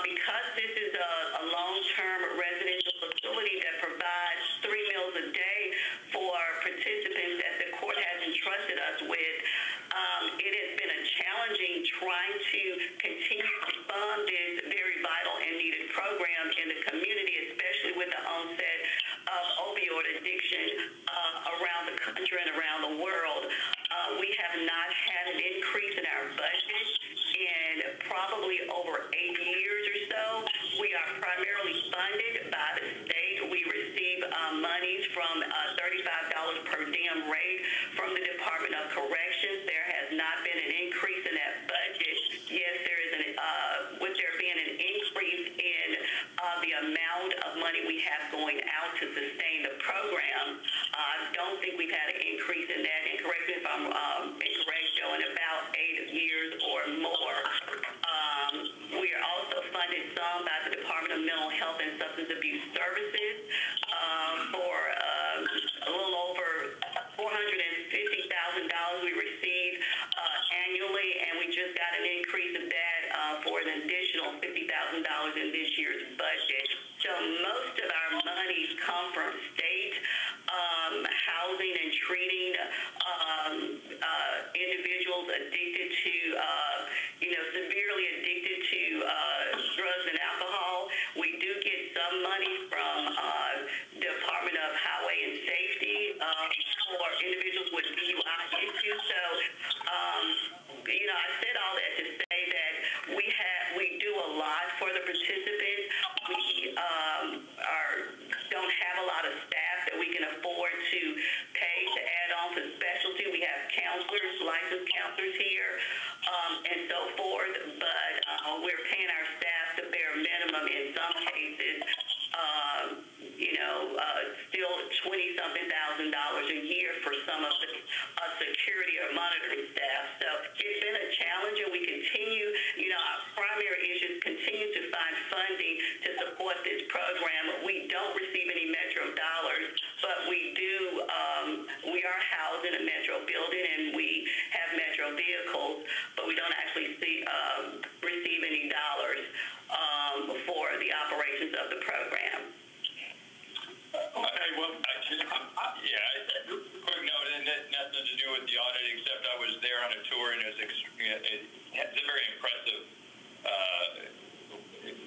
Speaker 6: because this is a long-term residential facility that provides 3 meals a day for participants that the court has entrusted us with. It has been a challenging trying to continue to fund this very vital and needed program in the community, especially with the onset of opioid addiction around the country and around the world. We have not had an increase in our budget in probably over 8 years or so. We are primarily funded by the state. We receive monies from $35 per diem rate from the Department of Corrections, there has not been an increase in that budget. Yes, there is with there being an increase in the amount of money we have going out to sustain the program. I don't think we've had an increase in that. And correct me if I'm incorrect, Joe, in about 8 years or more. We are also funded some by the Department of Mental Health and Substance Abuse Services for a little over $450,000 we receive annually, and we just got an increase of that for an additional $50,000 in this year's budget. So most of our monies come from state housing and treating individuals addicted to, severely addicted to drugs and alcohol. We do get some money from Department of Highway and Safety for individuals with DUI issues. So, I said all that to say that we do a lot for the participants. We don't have a lot of staff that we can afford to pay to add on to specialty. We have counselors, licensed counselors here, and so forth, but we're paying our staff the bare minimum in some cases, still $20-something thousand a year for some of the security or monitoring staff. So it's been a challenge, and we continue, our primary issue is continue to find funding to support this program. We don't receive any Metro dollars, but we do, we are housed in a Metro building, and we have Metro vehicles, but we don't actually receive any dollars for the operations of the program.
Speaker 1: Okay, well, quick note, and nothing to do with the audit, except I was there on a tour, and it's a very impressive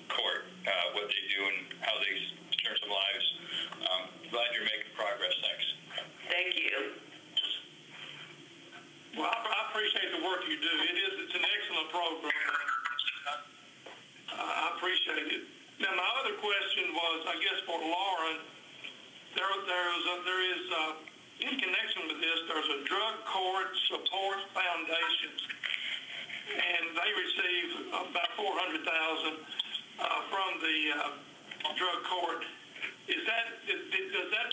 Speaker 1: court, what they do and how they turn some lives. Glad you're making progress. Thanks.
Speaker 6: Thank you.
Speaker 4: Well, I appreciate the work you do. It's an excellent program. I appreciate it. Now, my other question was, I guess, for Lauren. There is in connection with this, there's a drug court support foundation, and they receive about $400,000 from the drug court. Does that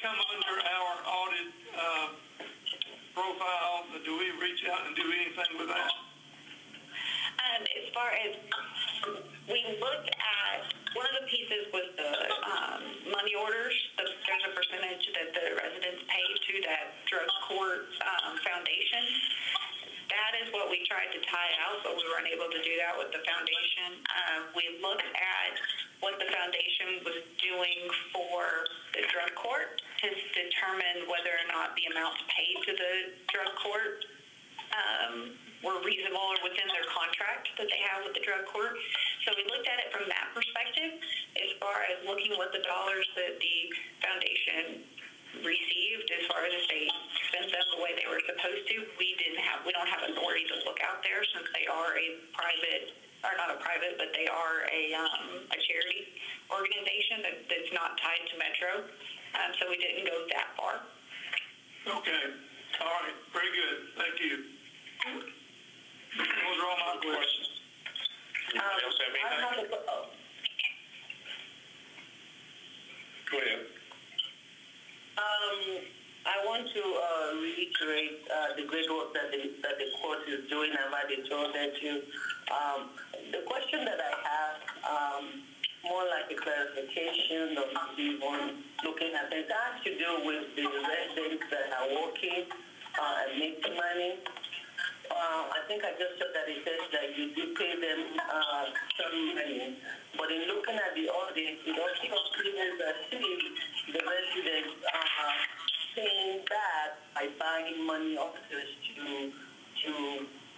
Speaker 4: come under our audit profile? Do we reach out and do anything with that?
Speaker 7: As far as we looked at, one of the pieces was the money orders. There's a percentage that the residents pay to that drug court foundation. That is what we tried to tie out, but we weren't able to do that with the foundation. We looked at what the foundation was doing for the drug court to determine whether or not the amounts paid to the drug court were reasonable or within their contract that they have with the drug court. So we looked at it from that perspective. As far as looking what the dollars that the foundation received, as far as if they spent them the way they were supposed to, we don't have authority to look out there, since they are a private, or not a private, but they are a charity organization that's not tied to Metro. So we didn't go that far.
Speaker 4: Okay. All right. Very good. Thank you. Those are all my questions.
Speaker 5: Anybody else have anything? Go ahead.
Speaker 6: I want to reiterate the great work that the court is doing. I'm already told that too. The question that I have, more like a clarification of the one looking at it, has to do with the residents that are working and making money. I think I just said that it says that you do pay them some money, but in looking at the audit, it also appears that the residents are paying back by buying money officers to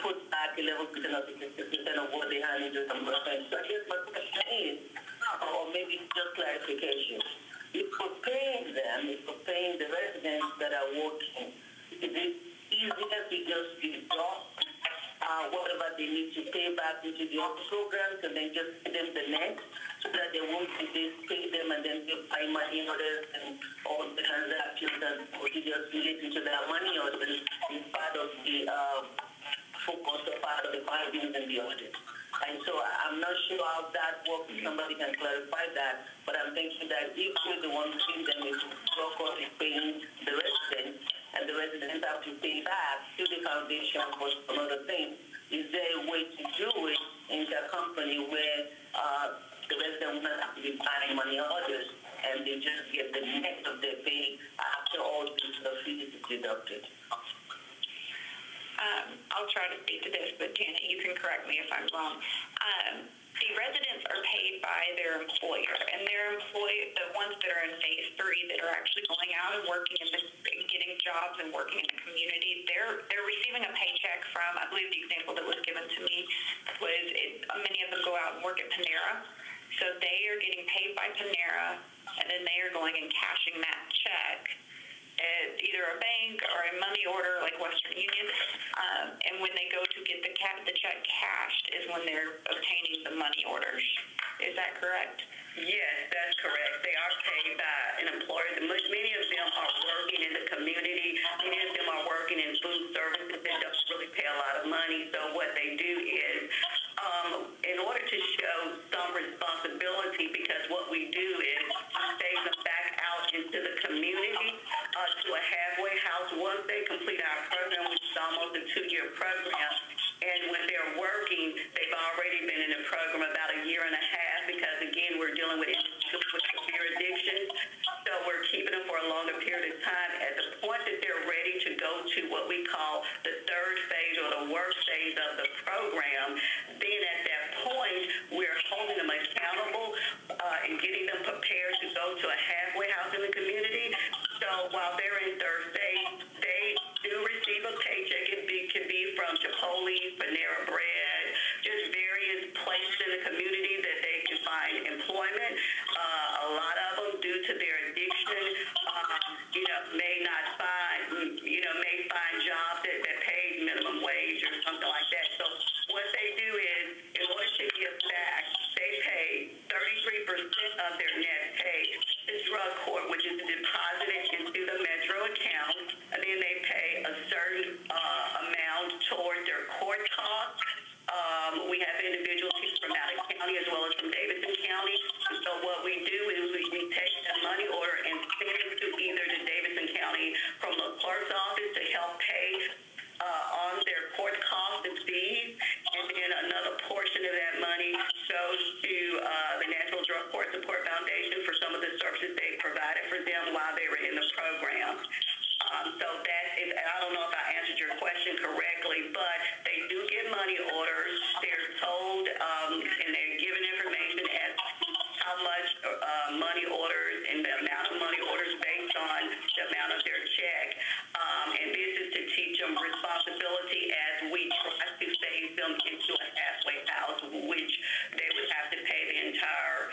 Speaker 6: put back 11% of the 50% of what they had into some reference. So I guess my question is, or maybe just clarification, if we're paying them, if we're paying the residents that are working, is it easier to just deduct whatever they need to pay back into the programs, and then just pay them the net, so that they won't pay them and then they buy money orders and all the transactions and procedures relating to their money orders is part of the focus or part of the findings in the audit. And so I'm not sure how that works. Somebody can clarify that. But I'm thinking that if we're the one paying them, if the court is paying the residents, and the residents have to pay back to the foundation for some other things, is there a way to do it intercompany where the resident will not have to be buying money orders and they just get the net of their pay after all the fees is deducted?
Speaker 7: I'll try to speak to this, but Janet, you can correct me if I'm wrong. The residents are paid by their employer, and the ones that are in phase 3 that are actually going out and working and getting jobs and working in the community, they're receiving a paycheck from, I believe the example that was given to me was many of them go out and work at Panera. So they are getting paid by Panera, and then they are going and cashing that check at either a bank or a money order like Western Union, and when they go to get the check cashed is when they're obtaining the money orders. Is that correct?
Speaker 10: Yes, that's correct. They are paid by an employer. Many of them are working in the community. Many of them are working in food services. They don't really pay a lot of money. So what they do is, in order to show some responsibility, because what we do is save them back out into the community to a halfway house once they complete our program, which is almost a 2-year program. And when they're working, they've already been in the program about a year and a half because, again, we're dealing with individuals with severe addiction. So we're keeping them for a longer period of time. At the point that they're ready to go to what we call the third phase or the work phase of the program, then at that point, we're holding them accountable and getting them prepared to go to a halfway house in the community. So while they're in third phase, they do receive a paycheck. It can be from Chipotle, Panera Bread, just various places in the community that they can find employment. A lot of them, due to their addiction, may find jobs that pay minimum wage or something like that. So what they do is, in order to give back, they pay 33% of their net pay to drug court, which is deposited into the Metro account, and then they pay a certain amount towards their court costs. We have individuals from Allen County as well as from Davidson County. And so what we do is we take that money order and send it to either the Davidson County from the clerk's office to help pay on their court costs and fees, and then another portion of that money goes to the National Drug Court Support Foundation for some of the services they provided for them while they were in the program. So that is, I don't know if I answered your question correctly, but they do get money orders. They're told and they're given information as how much money orders and the amount of money orders based on the amount of their check. And this is to teach them responsibility as we try to save them into a halfway house, which they would have to pay the entire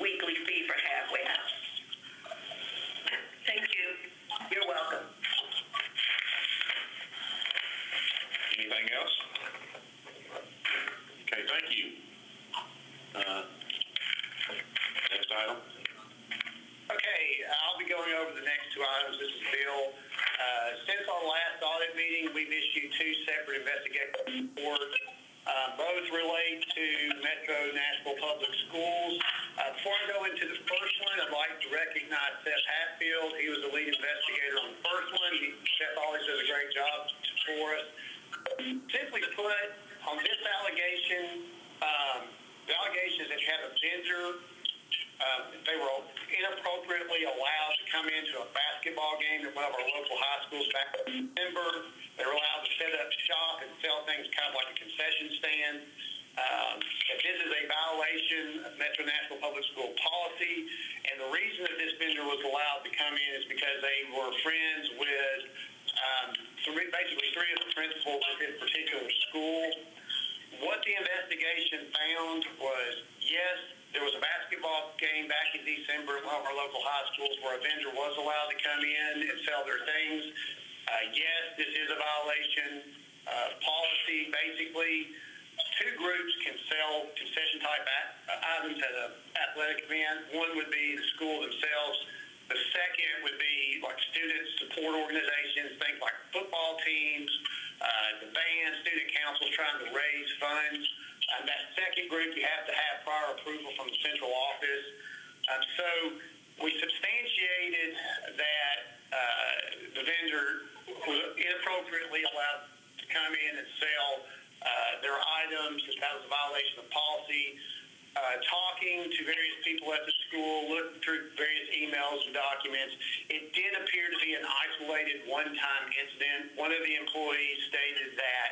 Speaker 10: weekly fee for halfway house.
Speaker 7: Thank you.
Speaker 10: You're welcome.
Speaker 1: Anything else? Okay, thank you. Next item.
Speaker 2: Okay, I'll be going over the next 2 items. This is Bill. Since our last audit meeting, we've issued 2 separate investigation reports. Both relate to Metro Nashville Public Schools. Before I go into the first one, I'd like to recognize Seth Hatfield. He was the lead investigator on the first one. Seth always does a great job for us. Simply put, on this allegation, the allegation is that you have a vendor. They were inappropriately allowed to come into a basketball game at one of our local high schools back in December. They were allowed to set up shop and sell things kind of like a concession stand. That this is a violation of Metro Nashville Public School policy, and the reason that this vendor was allowed to come in is because they were friends with basically 3 of the principals of this particular school. What the investigation found was, yes, there was a basketball game back in December at one of our local high schools where a vendor was allowed to come in and sell their things. Yes, this is a violation. policy. Basically, two groups can sell concession-type items at an athletic event. One would be the school themselves. The second would be like student support organizations, things like football teams, the band, student councils trying to raise funds. That second group, you have to have prior approval from the central office. So we substantiated that the vendor was inappropriately allowed to come in and sell their items. That was a violation of policy. Talking to various people at the school, looking through various emails and documents, it did appear to be an isolated one-time incident. One of the employees stated that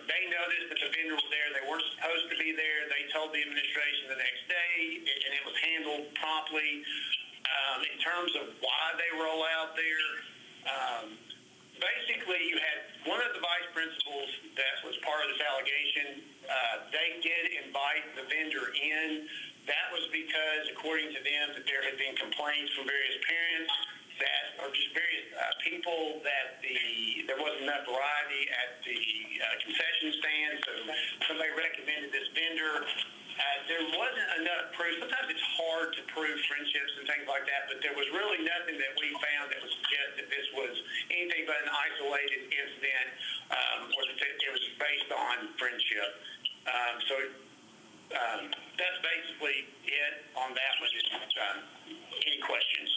Speaker 2: they noticed that the vendor was there. They weren't supposed to be there. They told the administration the next day, and it was handled promptly. In terms of why they were allowed there, basically you had one of the vice principals that was part of this allegation. They did invite the vendor in. That was because, according to them, that there had been complaints from various parents or just various people that there wasn't enough variety at the concession stand, so somebody recommended this vendor. There wasn't enough proof. Sometimes it's hard to prove friendships and things like that, but there was really nothing that we found that would suggest that this was anything but an isolated incident or that it was based on friendship. So that's basically it on that one. Any questions?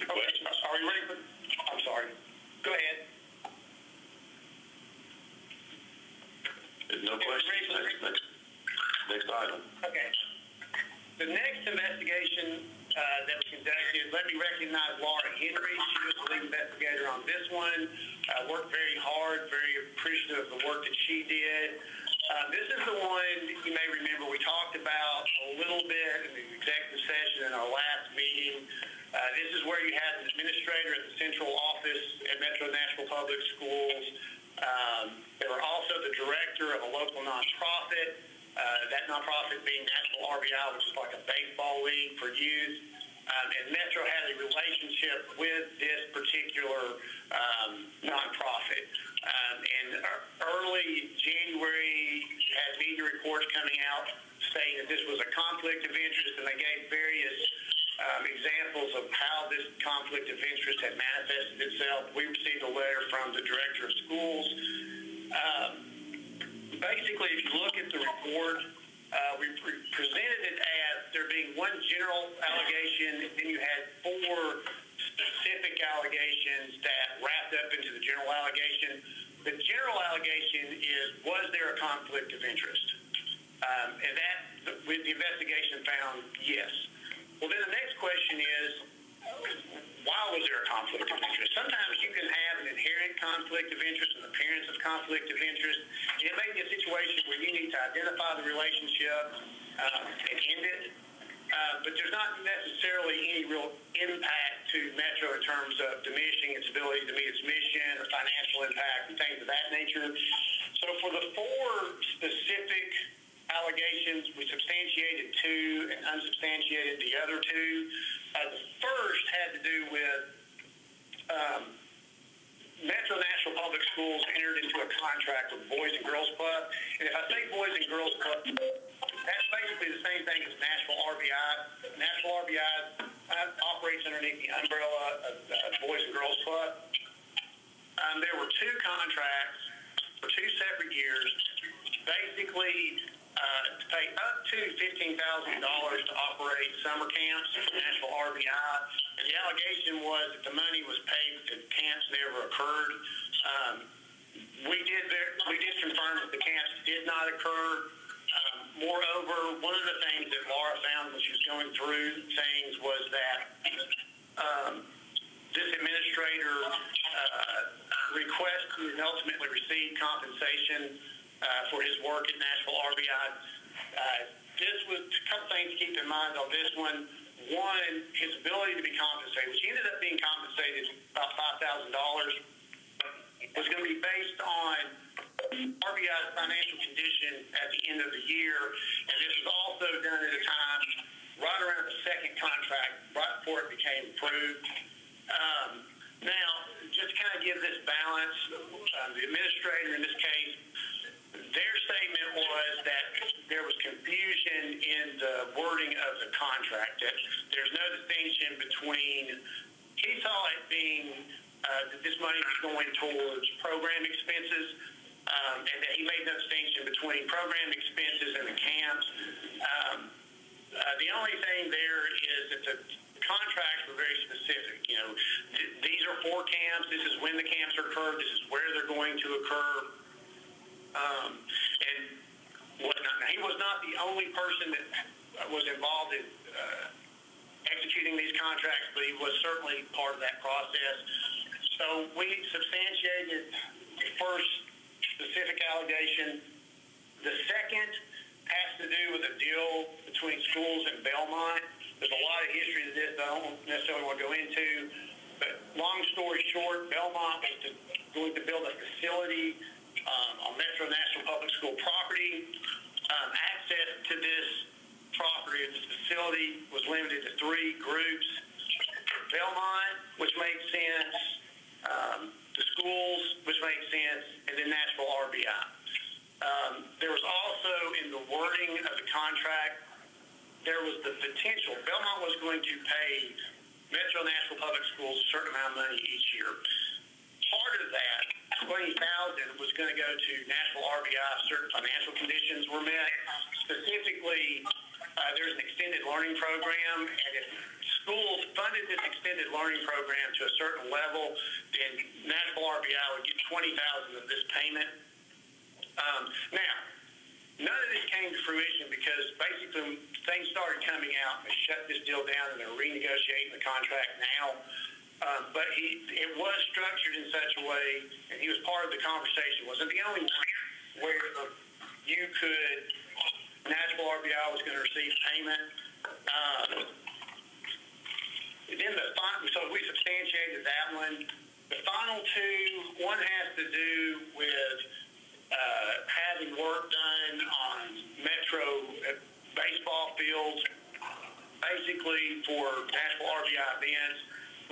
Speaker 2: Are we ready for? I'm sorry. Go ahead.
Speaker 1: No questions. Next item.
Speaker 2: Okay. The next investigation that was conducted, let me recognize Laura Henry. She was the lead investigator on this one. Worked very hard, very appreciative of the work that she did. This is the one you may remember we talked about a little bit in the executive session in our last meeting. This is where you had an administrator at the central office at Metro Nashville Public Schools. They were also the director of a local nonprofit, that nonprofit being Nashville RBI, which is like a baseball league for youth. And Metro had a relationship with this particular nonprofit. In early January, you had media reports coming out saying that this was a conflict of interest, and they gave various examples of how this conflict of interest had manifested itself. We received a letter from the director of schools. Basically, if you look at the report, we presented it as there being one general allegation, and then you had four specific allegations that wrapped up into the general allegation. The general allegation is, was there a conflict of interest? And that, with the investigation, found yes. Well, then the next question is, why was there a conflict of interest? Sometimes you can have an inherent conflict of interest, an appearance of conflict of interest. And it may be a situation where you need to identify the relationship and end it. But there's not necessarily any real impact to Metro in terms of diminishing its ability to meet its mission or financial impact and things of that nature. So for the four specific allegations, we substantiated two and unsubstantiated the other two. The first had to do with Metro Nashville Public Schools entered into a contract with Boys and Girls Club. And if I say Boys and Girls Club, that's basically the same thing as Nashville RBI. Nashville RBI operates underneath the umbrella of Boys and Girls Club. There were two contracts for 2 separate years, basically to pay up to $15,000 to operate summer camps for Nashville RBI. And the allegation was that the money was paid, but the camps never occurred. We did confirm that the camps did not occur. Moreover, one of the things that Laura found when she was going through things was that this administrator requested and ultimately received compensation for his work at Nashville RBI. This was a couple things to keep in mind on this one. One, his ability to be compensated, which ended up being compensated about $5,000, was going to be based on RBI's financial condition at the end of the year. And this was also done at a time right around the second contract, right before it became approved. Now, just to kind of give this balance, the administrator in this case, their statement was that there was confusion in the wording of the contract, that there's no distinction between, he saw it being that this money was going towards program expenses, and that he made no distinction between program expenses and the camps. The only thing there is that the contracts were very specific. You know, these are 4 camps. This is when the camps occur. This is where they're going to occur. And whatnot. Now, he was not the only person that was involved in executing these contracts, but he was certainly part of that process. So we substantiated the first specific allegation. The second has to do with a deal between schools and Belmont. There's a lot of history to this that I don't necessarily want to go into. But long story short, Belmont was going to build a facility on Metro Nashville Public School property. Access to this property, this facility, was limited to 3 groups. Belmont, which makes sense, the schools, which makes sense, and then Nashville RBI. There was also, in the wording of the contract, there was the potential. Belmont was going to pay Metro Nashville Public Schools a certain amount of money each year. Part of that, $20,000, was going to go to Nashville RBI if certain financial conditions were met. Specifically, there's an extended learning program, and if schools funded this extended learning program to a certain level, then Nashville RBI would get $20,000 of this payment. Now, none of this came to fruition because basically things started coming out and they shut this deal down and they're renegotiating the contract now. But it was structured in such a way, and he was part of the conversation, wasn't the only one, where you could, Nashville RBI was going to receive payment. Then so we substantiated that one. The final 2, one has to do with having work done on Metro baseball fields, basically for Nashville RBI events.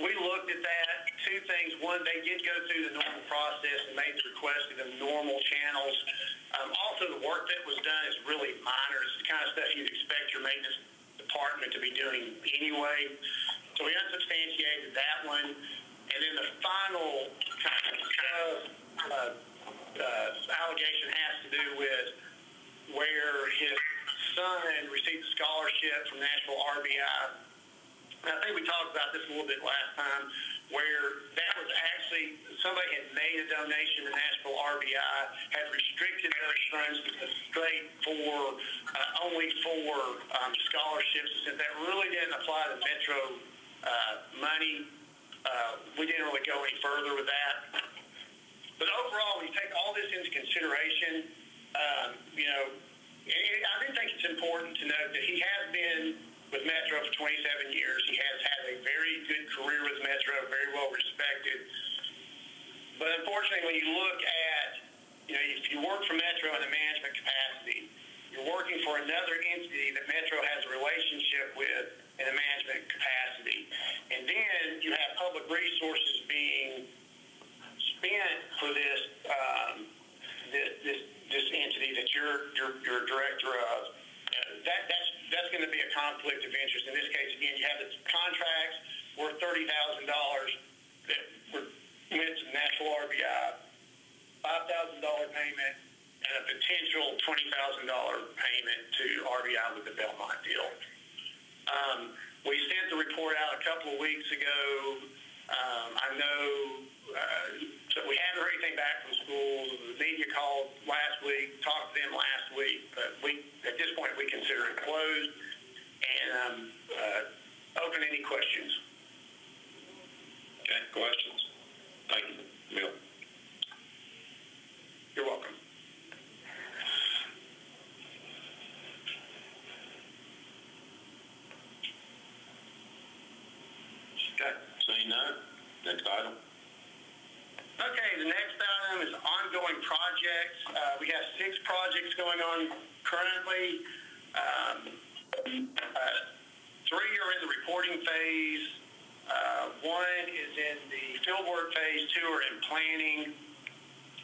Speaker 2: We looked at that. 2 things. One, they did go through the normal process and made the request of the normal channels. Also, the work that was done is really minor. It's the kind of stuff you'd expect your maintenance department to be doing anyway. So we unsubstantiated that one. And then the final kind of allegation has to do with where his son received a scholarship from Nashville RBI. And I think we talked about this a little bit last time, where that was actually, somebody had made a donation to Nashville RBI, had restricted those funds straight for, only for scholarships, since that really didn't apply to Metro money. We didn't really go any further with that. But overall, when you take all this into consideration, you know, I do think it's important to note that he has been with Metro for 27 years. He has had a very good career with Metro, very well respected. But unfortunately, when you look at, you know, if you work for Metro in a management capacity, you're working for another entity that Metro has a relationship with in a management capacity. And then you have public resources being spent for this this entity that you're a director of. That's going to be a conflict of interest. In this case, again, you have the contracts worth $30,000 that were went to Nashville RBI, $5,000 payment, and a potential $20,000 payment to RBI with the Belmont deal. We sent the report out a couple of weeks ago. I know so we haven't heard anything back from schools. The media called last week, talked to them last week, but at this point we consider it closed and open any questions.
Speaker 1: Okay, questions? Thank you, Bill.
Speaker 2: You're welcome.
Speaker 1: Okay, seeing none, next item.
Speaker 2: Okay, the next item is ongoing projects. We have 6 projects going on currently. 3 are in the report. reporting phase. One is in the fieldwork phase. Two are in planning.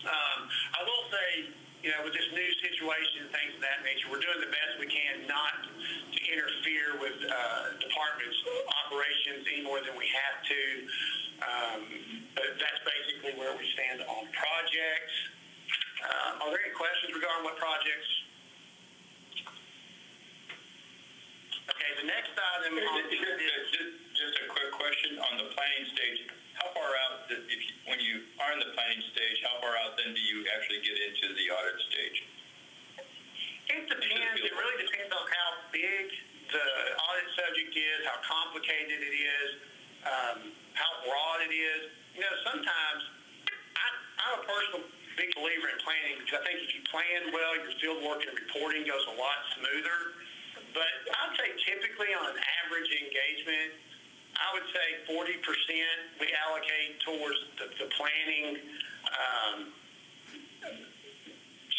Speaker 2: I will say, with this new situation and things of that nature, we're doing the best we can not to interfere with departments' operations any more than we have to. But that's basically where we stand on projects. Are there any questions regarding what projects? Okay, the next item on
Speaker 1: just a quick question on the planning stage. How far out, when you are in the planning stage, how far out then do you actually get into the audit stage?
Speaker 2: It depends. It really depends on how big the audit subject is, how complicated it is, how broad it is. Sometimes I'm a personal big believer in planning because I think if you plan well, your field work and reporting goes a lot smoother. But I'd say typically on an average engagement, I would say 40% we allocate towards the planning.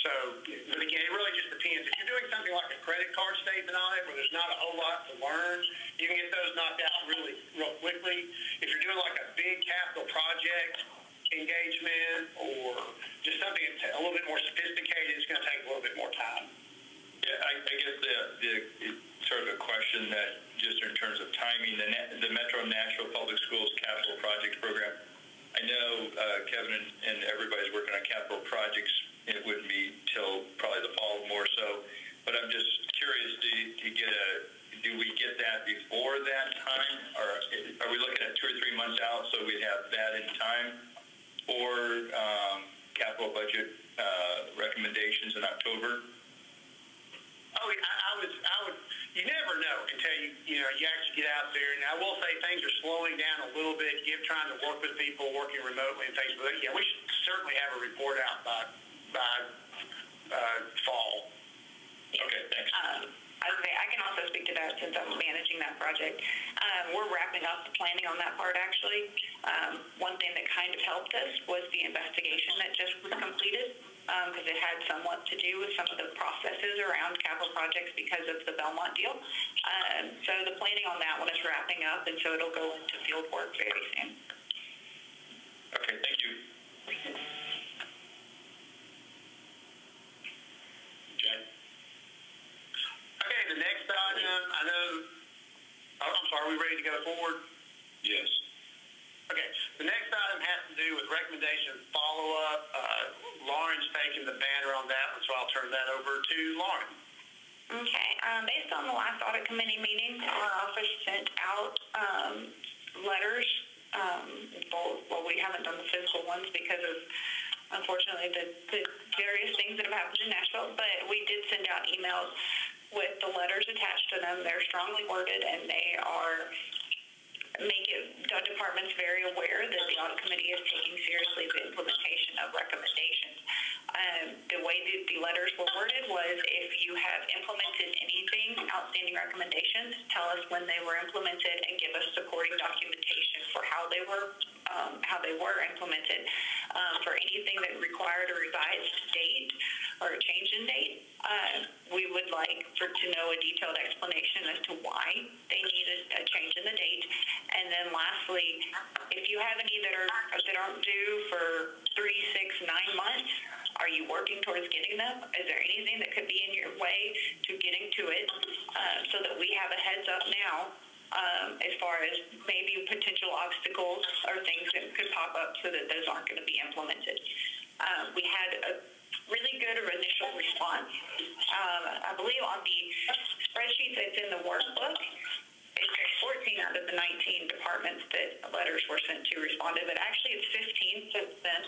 Speaker 2: But again, it really just depends. If you're doing something like a credit card statement audit where there's not a whole lot to learn, you can get those knocked out real quickly. If you're doing like a big capital project engagement or just something that's a little bit more sophisticated, it's going to take a little bit more time.
Speaker 1: Yeah, I guess the sort of a question that just in terms of timing, the Metro Nashville Public Schools Capital Projects Program, I know Kevin and everybody's working on capital projects. It wouldn't be till probably the fall more so, but I'm just curious, do we get that before that time, or are we looking at 2 or 3 months out so we'd have that in time, or capital budget recommendations in October?
Speaker 2: Oh, I would. You never know until you actually get out there. And I will say things are slowing down a little bit. Trying to work with people, working remotely and things. But yeah, we should certainly have a report out by fall.
Speaker 1: Okay, thanks.
Speaker 7: I can also speak to that since I'm managing that project. We're wrapping up the planning on that part, actually. One thing that kind of helped us was the investigation that just was completed, because it had somewhat to do with some of the processes around capital projects because of the Belmont deal. So the planning on that one is wrapping up, and so it'll go into field work very soon.
Speaker 1: Okay, thank you. Jen?
Speaker 2: Okay, the next item, I know, I'm sorry, are we ready to go forward?
Speaker 1: Yes.
Speaker 2: Okay, the next item has to do with recommendation follow-up. Lauren's taking the banner on that one, so I'll turn that over to Lauren.
Speaker 7: Okay, based on the last audit committee meeting, our office sent out letters. Well, we haven't done the physical ones because of, unfortunately, the various things that have happened in Nashville, but we did send out emails with the letters attached to them. They're strongly worded, and they make the departments very aware that the audit committee is taking seriously the implementation of recommendations. The way that the letters were worded was, if you have implemented anything, outstanding recommendations, tell us when they were implemented and give us supporting documentation for how they were implemented. For anything that required a revised date or a change in date, we would like to know a detailed explanation as to why they needed a change in the date. And then lastly, if you have any that aren't due for 3, 6, 9 months, are you working towards getting them? Is there anything that could be in your way to getting to it, so that we have a heads up now as far as maybe potential obstacles or things that could pop up so that those aren't going to be implemented? We had a really good initial response. I believe on the spreadsheet that's in the workbook, there's 14 out of the 19 departments that letters were sent to responded, but actually it's 15 since then.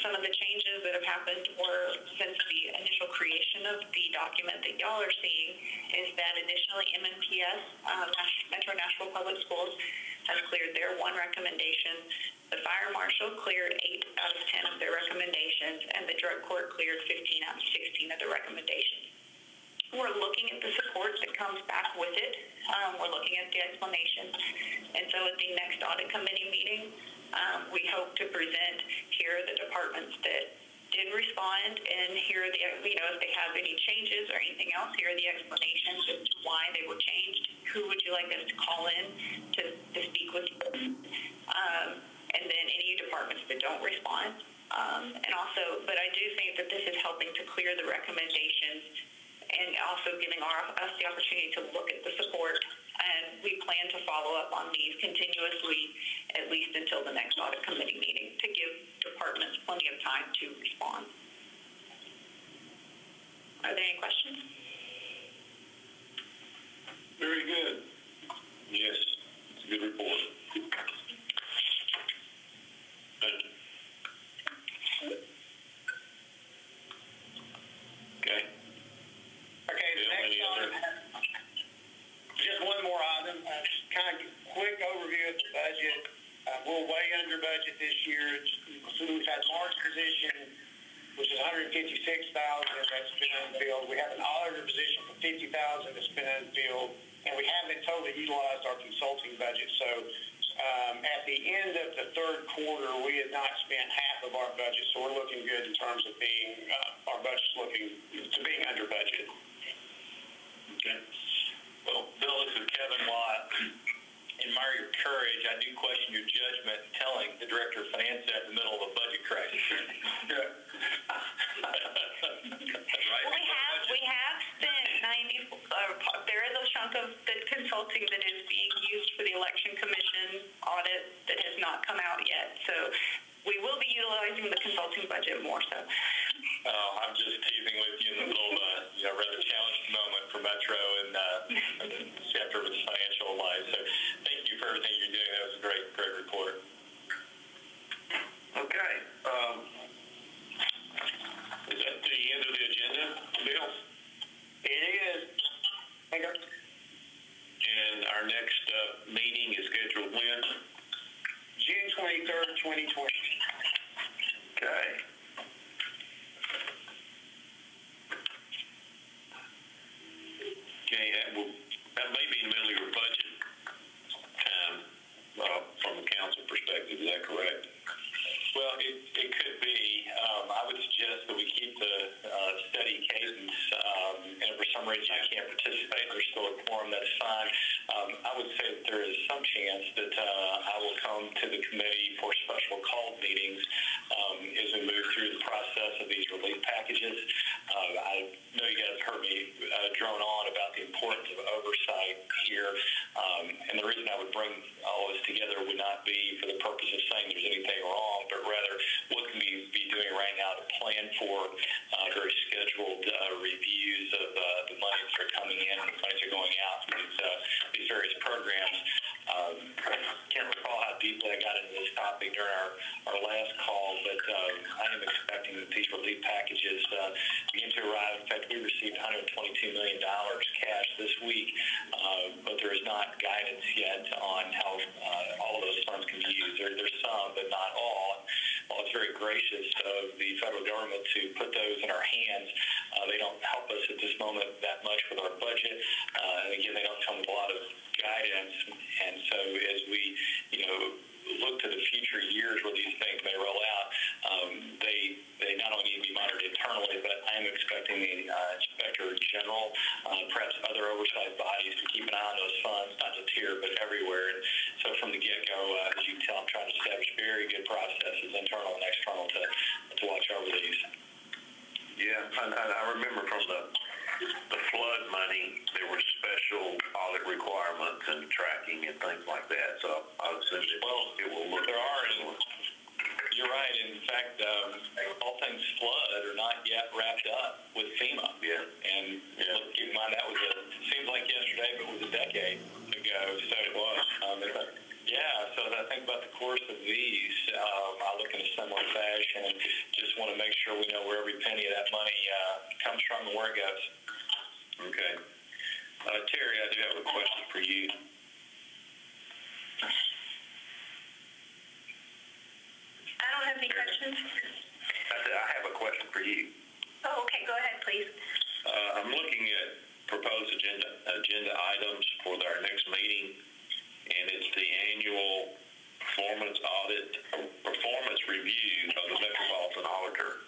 Speaker 7: Some of the changes that have happened were since the initial creation of the document that y'all are seeing is that additionally MNPS, Metro Nashville Public Schools, has cleared their 1 recommendation. The fire marshal cleared 8 out of 10 of their recommendations, and the drug court cleared 15 out of 16 of the recommendations. We're looking at the support that comes back with it. We're looking at the explanation. And so at the next audit committee meeting, we hope to present here the departments that did respond, and here are the, if they have any changes or anything else, here are the explanations as to why they were changed. Who would you like us to call in to speak with you? And then any departments that don't respond. And also, but I do think that this is helping to clear the recommendations and also giving us the opportunity to look at the support. And we plan to follow up on these continuously, at least until the next audit committee meeting, to give departments plenty of time to respond. Are there any questions?
Speaker 4: Very good.
Speaker 1: Yes, it's a good report. Thank you. Okay.
Speaker 2: Okay, the next item, just one more item, kind of quick overview of the budget. We're way under budget this year. So we've had Mark's position, which is $156,000 that's been unfilled. We have an auditor position for $50,000 that's been unfilled, and we haven't totally utilized our consulting budget. So at the end of the third quarter, we had not spent half of our budget, so we're looking good in terms of being our budget's looking to being under budget.
Speaker 1: Okay. Well, Bill, this is Kevin Watt. Admire your courage. I do question your judgment in telling the director of finance that in the middle of a budget crisis.
Speaker 7: Right. Well, we have spent 90. There is a chunk of the consulting that is being used for the election commission audit that has not come out yet. So we will be utilizing the consulting budget more so.
Speaker 1: I'm just teasing with you in the middle of a rather challenged moment for Metro and after its financial life. So thank you for everything you're doing. That was a great report.
Speaker 9: Okay.
Speaker 1: Is that the end of the agenda, Bill?
Speaker 2: It is.
Speaker 1: And our next meeting is scheduled when?
Speaker 2: June 23rd, 2020.
Speaker 1: Okay. Okay, that may be in the middle of your budget time from a council perspective. Is that correct? Well, it could be. I would suggest that we keep the steady cadence. And if for some reason I can't participate, there's still a quorum, that's fine. I would say that there is some chance that I will come to the committee for special call meetings as we move through the process of these relief packages. I know you guys heard me drone on about the importance of oversight here. And the reason I would bring all this together would not be for the purpose of saying there's anything wrong, but rather what can we be doing right now to plan for very scheduled reviews of the monies that are coming in and the monies that are going out from these various programs. I can't recall how deeply I got into this topic during our last call, but I am expecting that these relief packages begin to arrive. In fact, we received $122 million cash this week, but there is not guidance yet on how all of those funds can be used. There's some, but not all. While it's very gracious of the federal government to put those in our hands, they don't help us at this moment that much with our budget. And again, they don't come with a lot of guidance. And so as we, look to the future years where these things may roll out, they not only need to be monitored internally, but I am expecting the Inspector General, perhaps other oversight bodies, to keep an eye on those funds, not just here, but everywhere. And so from the get-go, as you can tell, I'm trying to establish very good processes, internal and external, to watch over these.
Speaker 11: Yeah, I remember from the flood money, there were special audit requirements and tracking and things like that. So I would assume it will look.
Speaker 1: There are, and you're right. In fact, all things flood are not yet wrapped up with FEMA.
Speaker 11: Yeah.
Speaker 1: And keep in mind that was seems like yesterday, but it was a decade ago. So it was. Yeah, so as I think about the course of these, I look in a similar fashion and just want to make sure we know where every penny of that money comes from and where it goes.
Speaker 11: Okay. Terry, I do have a question for you.
Speaker 3: I don't have any questions.
Speaker 11: I have a question for you.
Speaker 3: Oh, okay. Go ahead, please.
Speaker 11: I'm looking at proposed agenda items for our next meeting, and it's the annual performance review of the Metropolitan Auditor.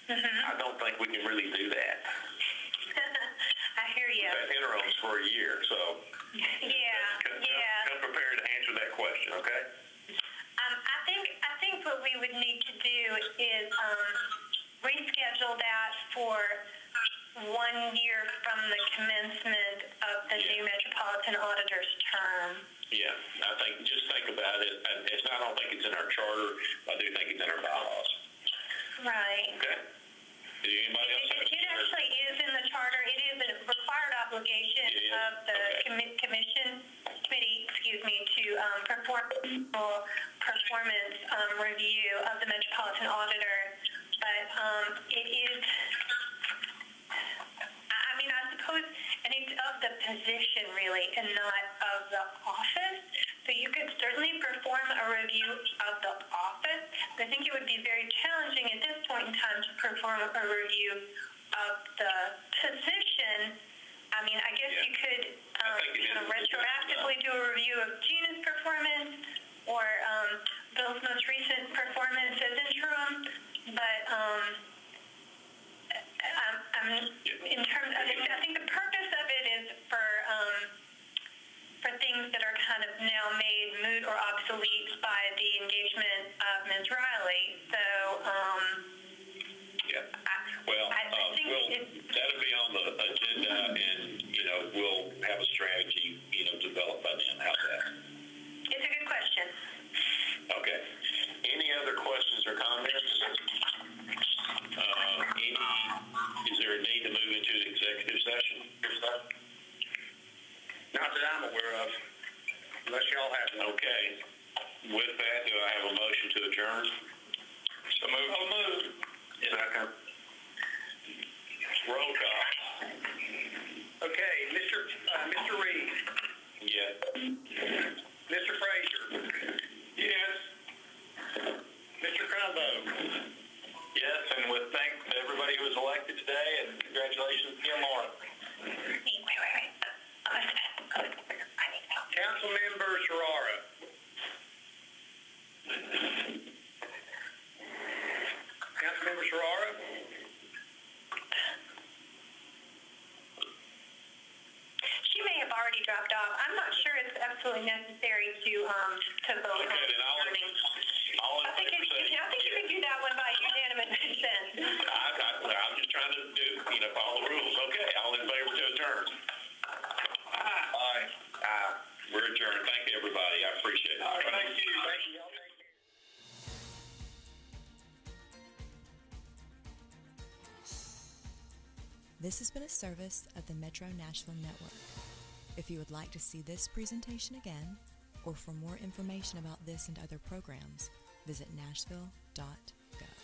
Speaker 3: Mm-hmm.
Speaker 11: I don't think we can really do that.
Speaker 3: I hear you.
Speaker 11: We've had interims for a year, so come prepared to answer that question, okay?
Speaker 3: I think what we would need to do is reschedule that for 1 year from the commencement of the new Metropolitan Auditor's term.
Speaker 11: Yeah, I think, just think about it. I don't think it's in our charter. I do think it's in our bylaws.
Speaker 3: Right.
Speaker 11: Okay? Did anybody else have
Speaker 3: It actually is in the charter. It is a required obligation of the committee to perform performance review of the Metropolitan Auditor. But it is, I mean, I suppose, and it's of the position really and not of the office. So you could certainly perform a review of the office. But I think it would be very challenging at this point in time to perform a review of the position. I mean, I guess you could kind of retroactively do a review of Gina's performance or Bill's most recent performance as interim. But in terms of, I think the purpose of it is for things that are kind of now made moot or obsolete by the engagement of Ms. Riley. So,
Speaker 11: that'll be on the agenda, and we'll have a strategy developed by then. How's that?
Speaker 3: It's a good question.
Speaker 11: Okay. Any other questions or comments? Is there a need to move into the executive session?
Speaker 2: Not that I'm aware of, unless y'all have one.
Speaker 11: Okay. With that, do I have a motion to adjourn? So move. I'll move. Second. Roll call.
Speaker 2: Okay, Mr. Reed.
Speaker 11: Yes.
Speaker 2: Mr. Frazier.
Speaker 4: Yes.
Speaker 2: Mr. Crumbo.
Speaker 5: Yes, and with thanks to everybody who was elected today, and congratulations again, Laura.
Speaker 3: Wait.
Speaker 2: Councilmember Sharara. Councilmember Sharara.
Speaker 3: She may have already dropped off. I'm not sure it's absolutely necessary to vote.
Speaker 11: Okay, then
Speaker 3: I think you can do that one by unanimous consent.
Speaker 11: I'm just trying to follow the rules. Okay, all in favor to adjourn? Aye. We're adjourned. Thank you, everybody. I appreciate it.
Speaker 2: Thank you. Thank you.
Speaker 12: This has been a service of the Metro Nashville Network. If you would like to see this presentation again, or for more information about this and other programs, visit nashville.gov.